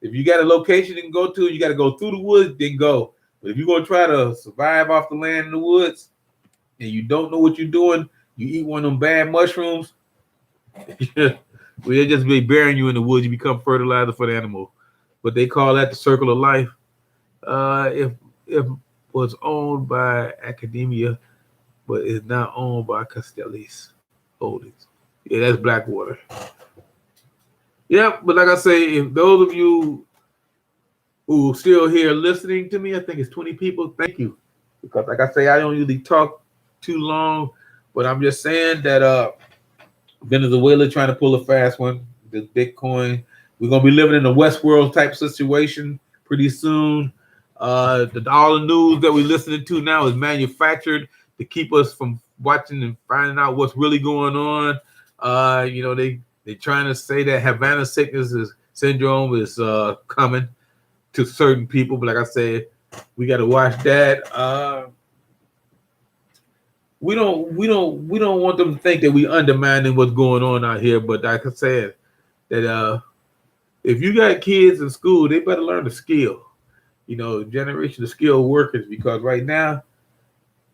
If you got a location you can go to, you got to go through the woods, then go. But if you're gonna try to survive off the land in the woods, and you don't know what you're doing, you eat one of them bad mushrooms. Well, they just be burying you in the woods. You become fertilizer for the animal. But they call that the circle of life. If was owned by Academia, but is now owned by Castellis Holdings. Yeah, that's Blackwater. Yep, but like I say, if those of you who are still here listening to me, I think it's 20 people. Thank you, because like I say, I don't usually talk too long, but I'm just saying that Venezuela trying to pull a fast one. This Bitcoin, we're gonna be living in a Westworld type situation pretty soon. All the news that we're listening to now is manufactured to keep us from watching and finding out what's really going on. You know, they're trying to say that Havana syndrome is coming to certain people, but like I said, we got to watch that. We don't want them to think that we undermining what's going on out here. But like I said, that if you got kids in school, they better learn the skill. You know, generation of skilled workers, because right now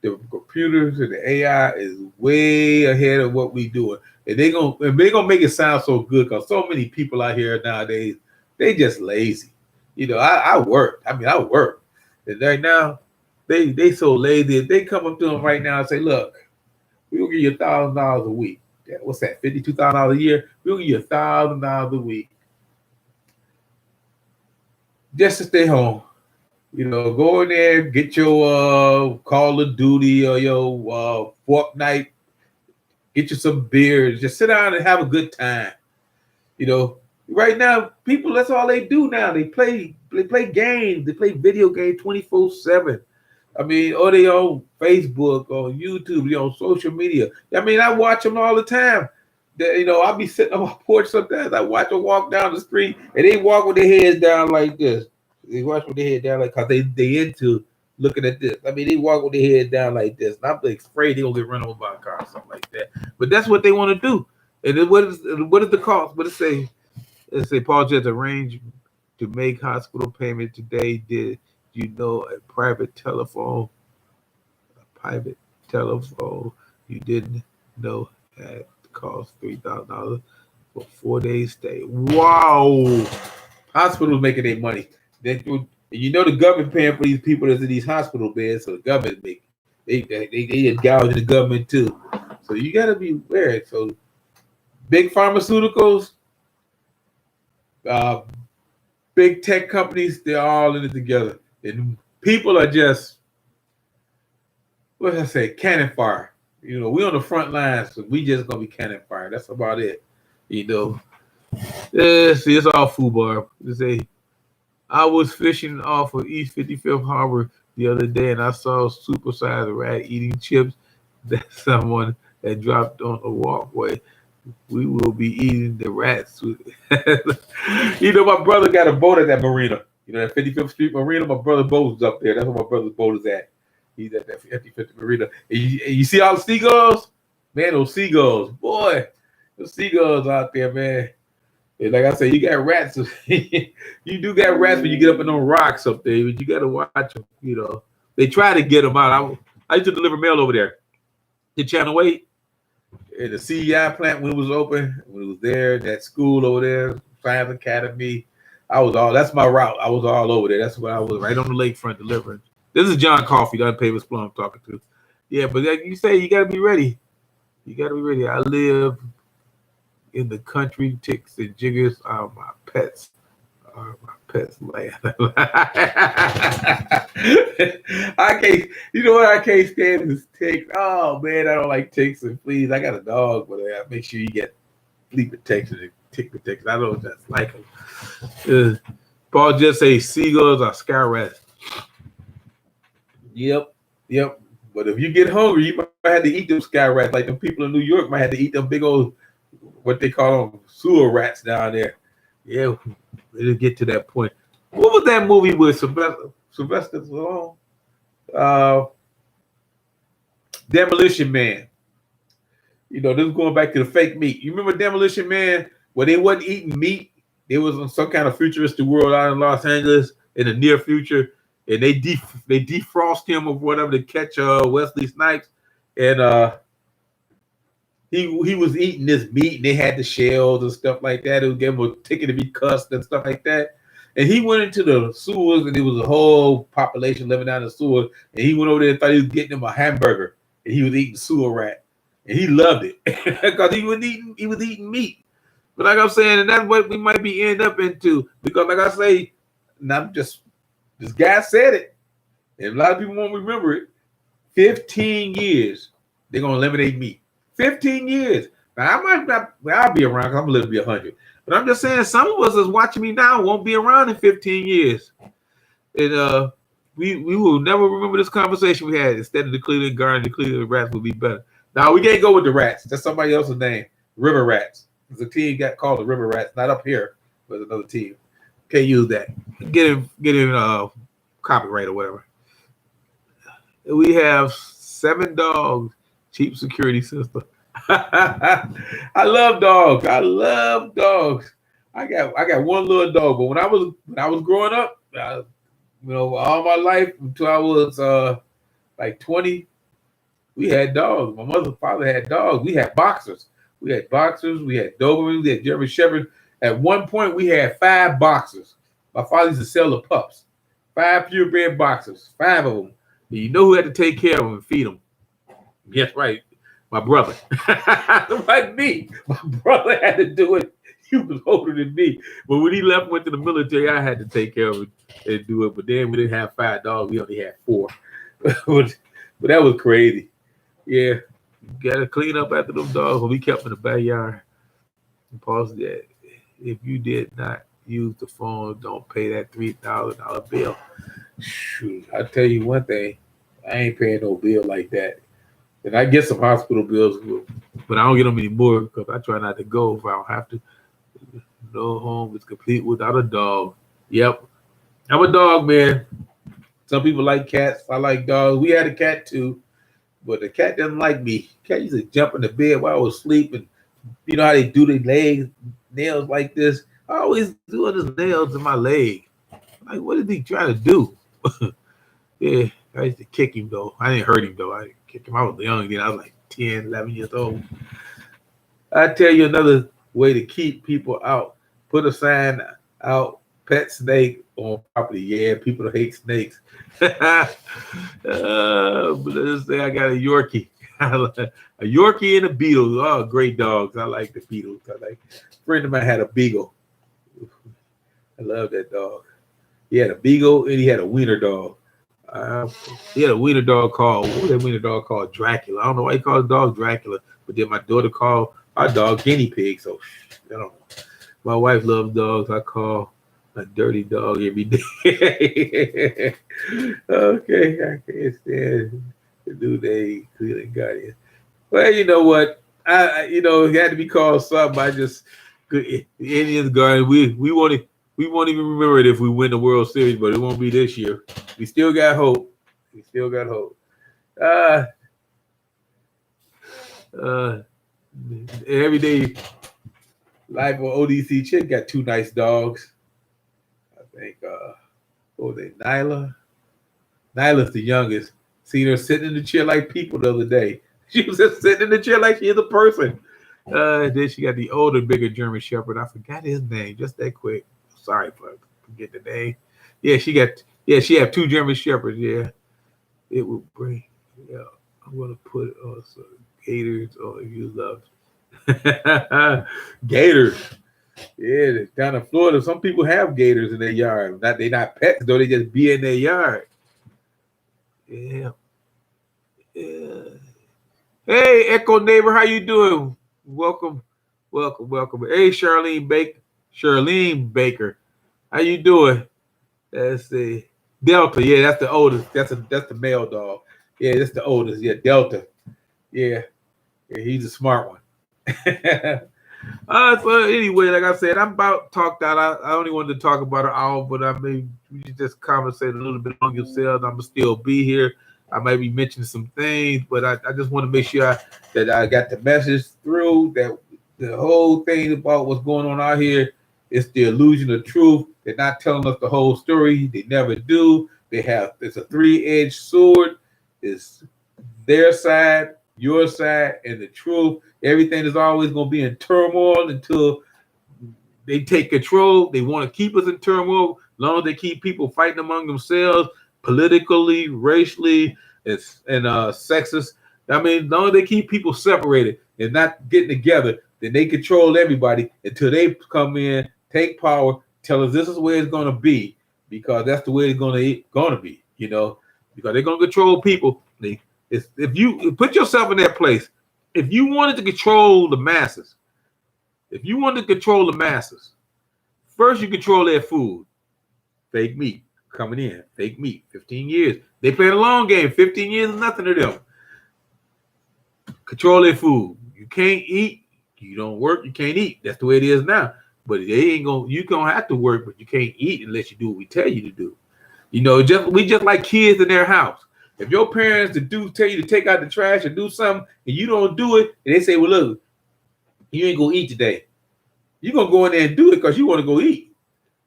the computers and the AI is way ahead of what we doing. And they're gonna make it sound so good because so many people out here nowadays, they just lazy. I work. I work. And right now, they so lazy. If they come up to them right now and say, look, we'll give you $1,000 a week. Yeah, what's that? $52,000 a year. We'll give you $1,000 a week just to stay home. Go in there, get your Call of Duty or your Fortnite, get you some beers, just sit down and have a good time. Right now, people, that's all they do now. They play games, they play video games 24/7. Or they on Facebook, on YouTube, on social media. I watch them all the time. I'll be sitting on my porch sometimes. I watch them walk down the street, and they walk with their heads down like this. They watch with their head down like, because they into looking at this. They walk with their head down like this. And I'm afraid they're going to get run over by a car or something like that. But that's what they want to do. And then what is the cost? What it say? It say Paul Judge arranged to make hospital payment today. Did you know a private telephone you didn't know had cost $3,000 for 4 days stay? Wow. Hospitals making their money. The government paying for these people that's in these hospital beds, so the government they gouge the government too. So you got to be aware. So big pharmaceuticals, big tech companies, they're all in it together. And people are just, what did I say, cannon fire. We on the front lines, so we just gonna be cannon fire. That's about it. See, it's all FUBAR. They say, I was fishing off of East 55th Harbor the other day, and I saw a supersized rat eating chips that someone had dropped on the walkway. We will be eating the rats. My brother got a boat at that marina. That 55th Street Marina. My brother's boat is up there. That's where my brother's boat is at. He's at that 55th Marina. And you see all the seagulls? Man, those seagulls. Boy, those seagulls out there, man. And like I said, you got rats. You do got rats when you get up in those rocks up there, but you got to watch them. They try to get them out. I used to deliver mail over there to Channel 8, and the CEI plant when it was open, when it was there, that school over there, Science Academy. That's my route. I was all over there. That's where I was, right on the lakefront delivering. This is John Coffey, that Pavis Plum I'm talking to. Yeah, but like you say, you got to be ready. You got to be ready. I live in the country. Ticks and jiggers are my pets. Man. I can't. You know what I can't stand is ticks. Oh man, I don't like ticks and fleas. I got a dog, but I make sure you get flea protection and tick protection. I don't just like them. Paul just say seagulls are sky rats. Yep. But if you get hungry, you might have to eat them sky rats. Like them people in New York might have to eat them big old, what they call them, sewer rats down there. Yeah, it'll get to that point. What was that movie with Sylvester Stallone? Demolition Man. This is going back to the fake meat. You remember Demolition Man, where they wasn't eating meat? They was in some kind of futuristic world out in Los Angeles in the near future, and they defrost him or whatever to catch Wesley Snipes, and he was eating this meat, and they had the shells and stuff like that. It would give him a ticket to be cussed and stuff like that. And he went into the sewers, and there was a whole population living down the sewer. And he went over there and thought he was getting him a hamburger, and he was eating sewer rat, and he loved it because he was eating meat. But like I'm saying, and that's what we might be end up into, because like I say, not just this guy said it, and a lot of people won't remember it. 15 years they're gonna eliminate meat. 15 years. Now I might not. Well, I'll be around because I'm gonna live to be 100. But I'm just saying, some of us that's watching me now won't be around in 15 years, and we will never remember this conversation we had. Instead of the Cleveland Garden, the Cleveland Rats will be better. Now we can't go with the Rats. That's somebody else's name. River Rats. There's a team got called the River Rats, not up here, but another team. Can't use that. Get in copyright or whatever. We have 7 dogs. Cheap security system. I love dogs. I got one little dog, but when I was growing up, all my life until I was like 20, We had dogs. My mother's father had dogs. We had boxers. We had boxers. We had Dobermans. We had German Shepherds. At one point, we had 5 boxers. My father used to sell the pups. 5 purebred boxers. 5 of them. And you know who had to take care of them and feed them? Yes, right. My brother. Like me. My brother had to do it. He was older than me. But when he left, went to the military, I had to take care of it and do it. But then we didn't have 5 dogs. We only had 4. But that was crazy. Yeah. You got to clean up after them dogs. When we kept them in the backyard. And pause that. If you did not use the phone, don't pay that $3,000 bill. Shoot, I'll tell you one thing. I ain't paying no bill like that. And I get some hospital bills, but I don't get them anymore because I try not to go if I don't have to. No home is complete without a dog. Yep. I'm a dog man. Some people like cats. I like dogs. We had a cat too, but the cat doesn't like me. Cat used to jump in the bed while I was sleeping. You know how they do their legs, nails like this? I always do his nails in my leg. Like, what is he trying to do? Yeah, I used to kick him though. I didn't hurt him though. I didn't kick him. I was young then. I was like 10, 11 years old. I tell you another way to keep people out. Put a sign out, pet snake on property. Yeah, people hate snakes. But let's say I got a Yorkie. A Yorkie and a Beagle. Oh, great dogs. I like the Beagles. A friend of mine had a Beagle. I love that dog. He had a Beagle and he had a wiener dog. He had a wiener dog called, what was that wiener dog called? Dracula. I don't know why he called his dog Dracula, but then my daughter called our dog Guinea Pig. So I don't know. My wife loves dogs. I call a dirty dog every day. Okay, I can't stand the new day Cleveland Guardian. Well, you know what? It had to be called something. I just Indians Guardian. We won't even remember it if we win the World Series, but it won't be this year. We still got hope. Everyday life on ODC Chick got 2 nice dogs. I think what was it, Nyla? Nyla's the youngest. Seen her sitting in the chair like people the other day. She was just sitting in the chair like she's a person. Then she got the older, bigger German Shepherd. I forgot his name just that quick. Sorry for forget the name. Yeah, she have 2 German Shepherds. Yeah, it will bring. Yeah, I'm gonna put also Gators. Oh, if you love Gators. Yeah, down in Florida, some people have gators in their yard. They're not pets though; they just be in their yard. Yeah. Hey, Echo neighbor, how you doing? Welcome. Hey, Charlene Baker, how you doing? Let's see. Delta, yeah, that's the oldest. That's the male dog. Yeah, that's the oldest. Yeah, Delta. Yeah, he's a smart one. So anyway, like I said, I'm about talked out. I only wanted to talk about an hour, but I may we just conversate a little bit on yourselves. I'm gonna still be here. I might be mentioning some things, but I just want to make sure that I got the message through. That the whole thing about what's going on out here is the illusion of truth. They're not telling us the whole story. They never do. It's a 3-edged sword. It's their side, your side, and the truth. Everything is always going to be in turmoil until they take control. They want to keep us in turmoil. As long as they keep people fighting among themselves, politically, racially, and sexist. I mean, as long as they keep people separated and not getting together, then they control everybody until they come in, take power, tell us this is where it's going to be, because that's the way it's going to be, because they're going to control people. If you put yourself in that place, if you wanted to control the masses, first you control their food. Fake meat coming in. Fake meat. 15 years. They played a long game. 15 years is nothing to them. Control their food. You can't eat. You don't work. You can't eat. That's the way it is now. But you gonna have to work, but you can't eat unless you do what we tell you to do. We just like kids in their house. If your parents tell you to take out the trash or do something and you don't do it, and they say, well, look, you ain't gonna eat today. You're gonna go in there and do it because you want to go eat.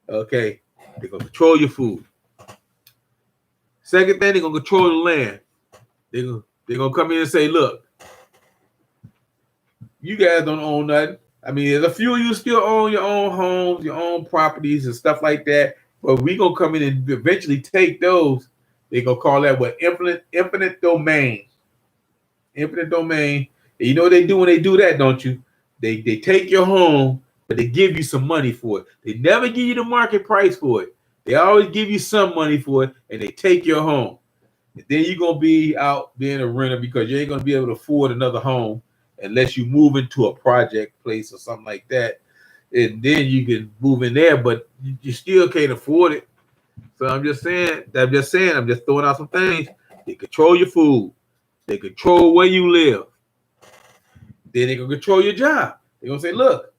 Okay. They're gonna control your food. Second thing, they're gonna control the land. They're gonna come in and say, look, you guys don't own nothing. I mean, there's a few of you still own your own homes, your own properties and stuff like that. But we gonna come in and eventually take those. They gonna call that what? Infinite domain. Infinite domain. And you know what they do when they do that, don't you? They take your home, but they give you some money for it. They never give you the market price for it. They always give you some money for it, and they take your home. And then you're gonna be out being a renter because you ain't gonna be able to afford another home unless you move into a project place or something like that. And then you can move in there, but you still can't afford it. So I'm just saying, I'm just throwing out some things. They control your food. They control where you live. Then they can control your job. They're gonna say, look,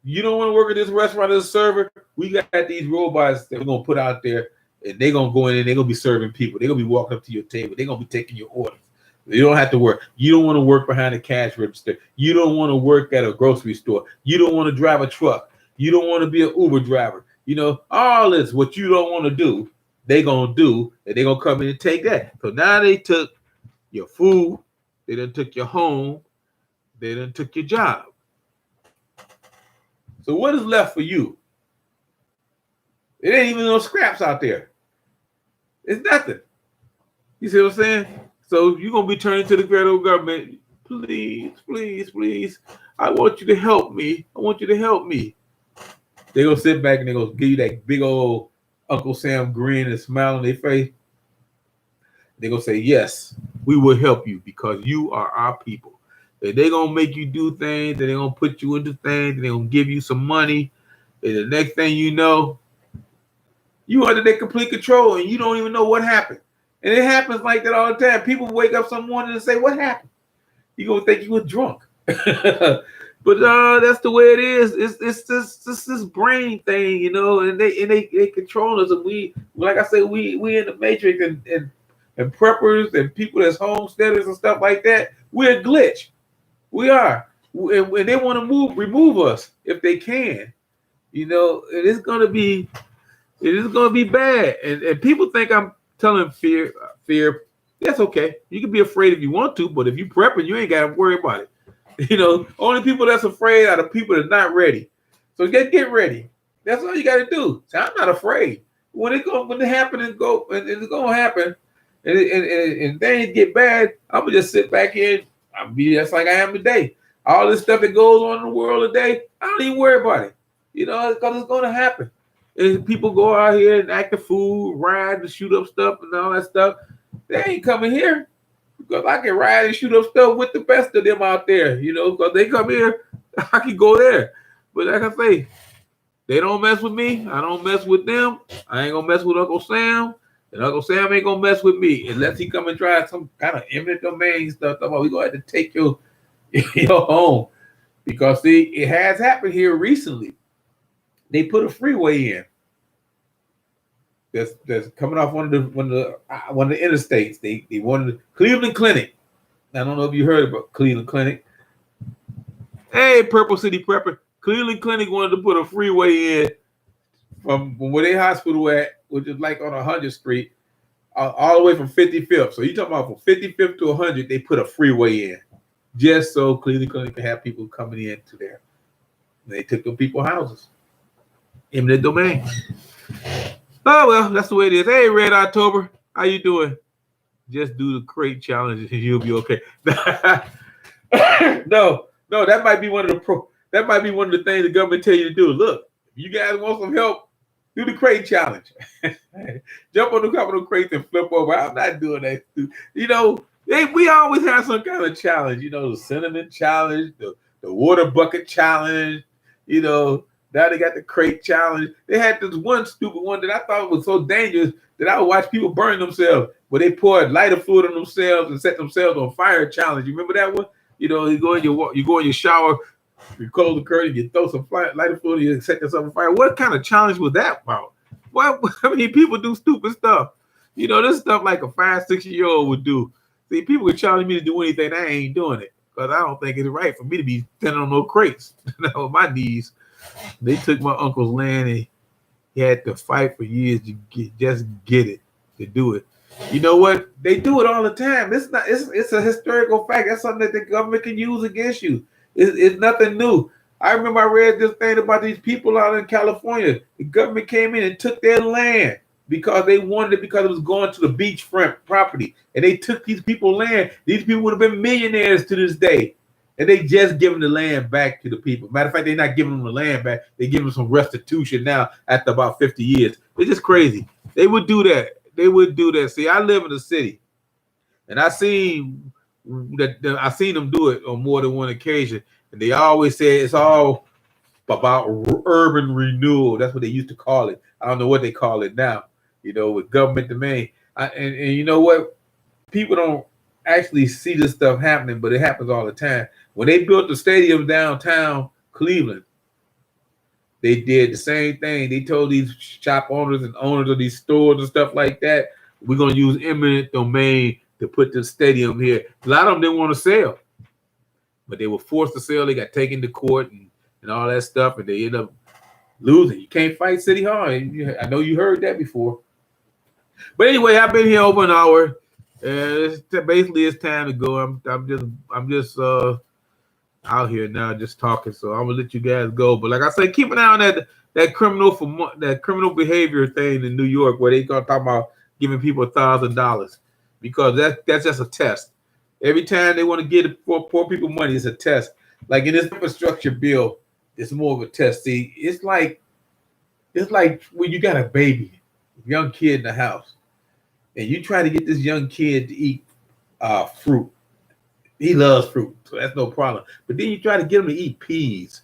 you don't want to work at this restaurant as a server. We got these robots that we're gonna put out there, and they're gonna go in and they're gonna be serving people. They're gonna be walking up to your table. They're gonna be taking your orders. You don't have to work. You don't want to work behind the cash register. You don't want to work at a grocery store. You don't want to drive a truck. You don't want to be an Uber driver. You know, all this, what you don't want to do, they're going to do, and they're going to come in and take that. So now they took your food. They done took your home. They done took your job. So what is left for you? It ain't even no scraps out there. It's nothing. You see what I'm saying? So you're going to be turning to the federal government. Please, please, please. I want you to help me. I want you to help me. They're going to sit back and they're going to give you that big old Uncle Sam grin and smile on their face. They're going to say, yes, we will help you because you are our people. They're going to make you do things. They're going to put you into things. They're going to give you some money. And the next thing you know, you under their complete control and you don't even know what happened. And it happens like that all the time. People wake up some morning and say, what happened? You're going to think you were drunk. But that's the way it is. It's this brain thing, you know, and they control us. And we, like I said, we in the matrix and preppers and people that's homesteaders and stuff like that. We're a glitch. We are. And they want to remove us if they can. You know, it is gonna be bad. And people think I'm telling fear. That's okay. You can be afraid if you want to, but if you prepping, you ain't gotta worry about it. You know, only people that's afraid are the people that's not ready. So get ready. That's all you got to do. So I'm not afraid. When it happen and it's gonna happen, and things get bad, I'm gonna just sit back here. I'll be just like I am today. All this stuff that goes on in the world today, I don't even worry about it. You know, because it's gonna happen. And people go out here and act the fool, ride and shoot up stuff and all that stuff. They ain't coming here. Because I can ride and shoot up stuff with the best of them out there, you know, because they come here, I can go there. But like I say, they don't mess with me. I don't mess with them. I ain't going to mess with Uncle Sam. And Uncle Sam ain't going to mess with me unless he come and try some kind of eminent domain stuff. We're going to have to take your home. Because, see, it has happened here recently. They put a freeway in. That's coming off one of the interstates. They wanted Cleveland Clinic. I don't know if you heard about Cleveland Clinic. Hey, Purple City Prepper. Cleveland Clinic wanted to put a freeway in from where their hospital at, which is like on 100th Street, all the way from 55th. So you talking about from 55th to 100, they put a freeway in just so Cleveland Clinic can have people coming into there. And they took them people's houses. Eminent domain. Oh, well, that's the way it is. Hey, Red October, how you doing? Just do the crate challenge and you'll be okay. No, that might be one of the things the government tell you to do. Look, if you guys want some help, do the crate challenge. Jump on the top of the crates and flip over. I'm not doing that. You know, we always have some kind of challenge. You know, the cinnamon challenge, the water bucket challenge, you know. Now they got the crate challenge. They had this one stupid one that I thought was so dangerous that I would watch people burn themselves, where they poured lighter fluid on themselves and set themselves on fire challenge. You remember that one? You know, you go in your shower, you close the curtain, you throw some lighter fluid, you set yourself on fire. What kind of challenge was that about? What? I mean, people do stupid stuff. You know, this stuff like a 5-6-year-old would do. See, people would challenge me to do anything. I ain't doing it because I don't think it's right for me to be standing on no crates on my knees. They took my uncle's land and he had to fight for years to get it, to do it. You know what? They do it all the time. It's not. It's a historical fact. That's something that the government can use against you. It's nothing new. I remember I read this thing about these people out in California. The government came in and took their land because they wanted it because it was going to the beachfront property, and they took these people land. These people would have been millionaires to this day, and they just giving the land back to the people. Matter of fact, they're not giving them the land back. They give them some restitution now after about 50 years. It's just crazy. They would do that. They would do that. See, I live in the city, and I seen them do it on more than one occasion. And they always say it's all about urban renewal. That's what they used to call it. I don't know what they call it now. With government domain. And you know what? People don't actually see this stuff happening, but it happens all the time. When they built the stadium downtown Cleveland, they did the same thing. They told these shop owners and owners of these stores and stuff like that, we're going to use eminent domain to put the stadium here. A lot of them didn't want to sell, but they were forced to sell. They got taken to court and all that stuff, and they end up losing. You can't fight City Hall. I know you heard that before. But anyway, I've been here over an hour. Basically, it's time to go. I'm just out here now, just talking. So I'm gonna let you guys go. But like I said, keep an eye on that criminal behavior thing in New York, where they gonna talk about giving people $1,000, because that's just a test. Every time they want to give poor people money, it's a test. Like in this infrastructure bill, it's more of a test. See, it's like when you got a baby, young kid in the house, and you try to get this young kid to eat fruit. He loves fruit, so that's no problem. But then you try to get him to eat peas,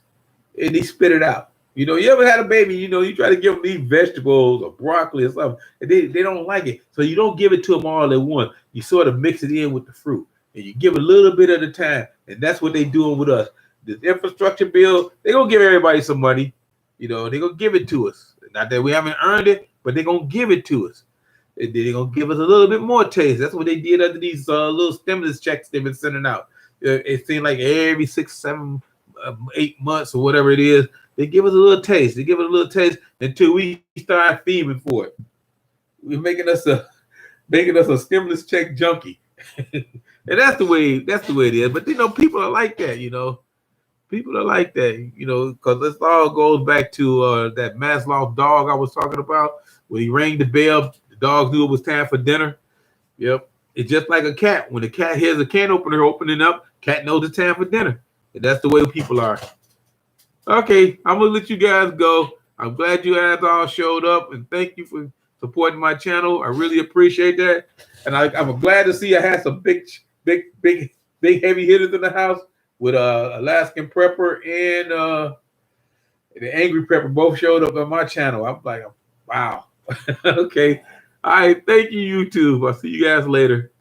and he spit it out. You ever had a baby, you try to give them to eat vegetables or broccoli or something, and they don't like it. So you don't give it to them all at once. You sort of mix it in with the fruit, and you give a little bit at a time. And that's what they're doing with us. This infrastructure bill, they're going to give everybody some money. They're going to give it to us. Not that we haven't earned it, but they're going to give it to us. And they're going to give us a little bit more taste. That's what they did under these little stimulus checks they've been sending out. It seemed like every 6, 7, 8 months or whatever it is, they give us a little taste. They give us a little taste until we start feeding for it. We're making us a stimulus check junkie. And that's the way it is. But people are like that, People are like that, because this all goes back to that Maslow's dog I was talking about. When he rang the bell, the dog knew it was time for dinner. Yep. It's just like a cat. When the cat hears a can opener opening up, cat knows it's time for dinner. And that's the way people are. Okay, I'm going to let you guys go. I'm glad you guys all showed up, and thank you for supporting my channel. I really appreciate that. And I'm glad to see I had some big heavy hitters in the house with Alaskan Prepper and the Angry Prepper both showed up on my channel. I'm like, wow. Okay. All right. Thank you, YouTube. I'll see you guys later.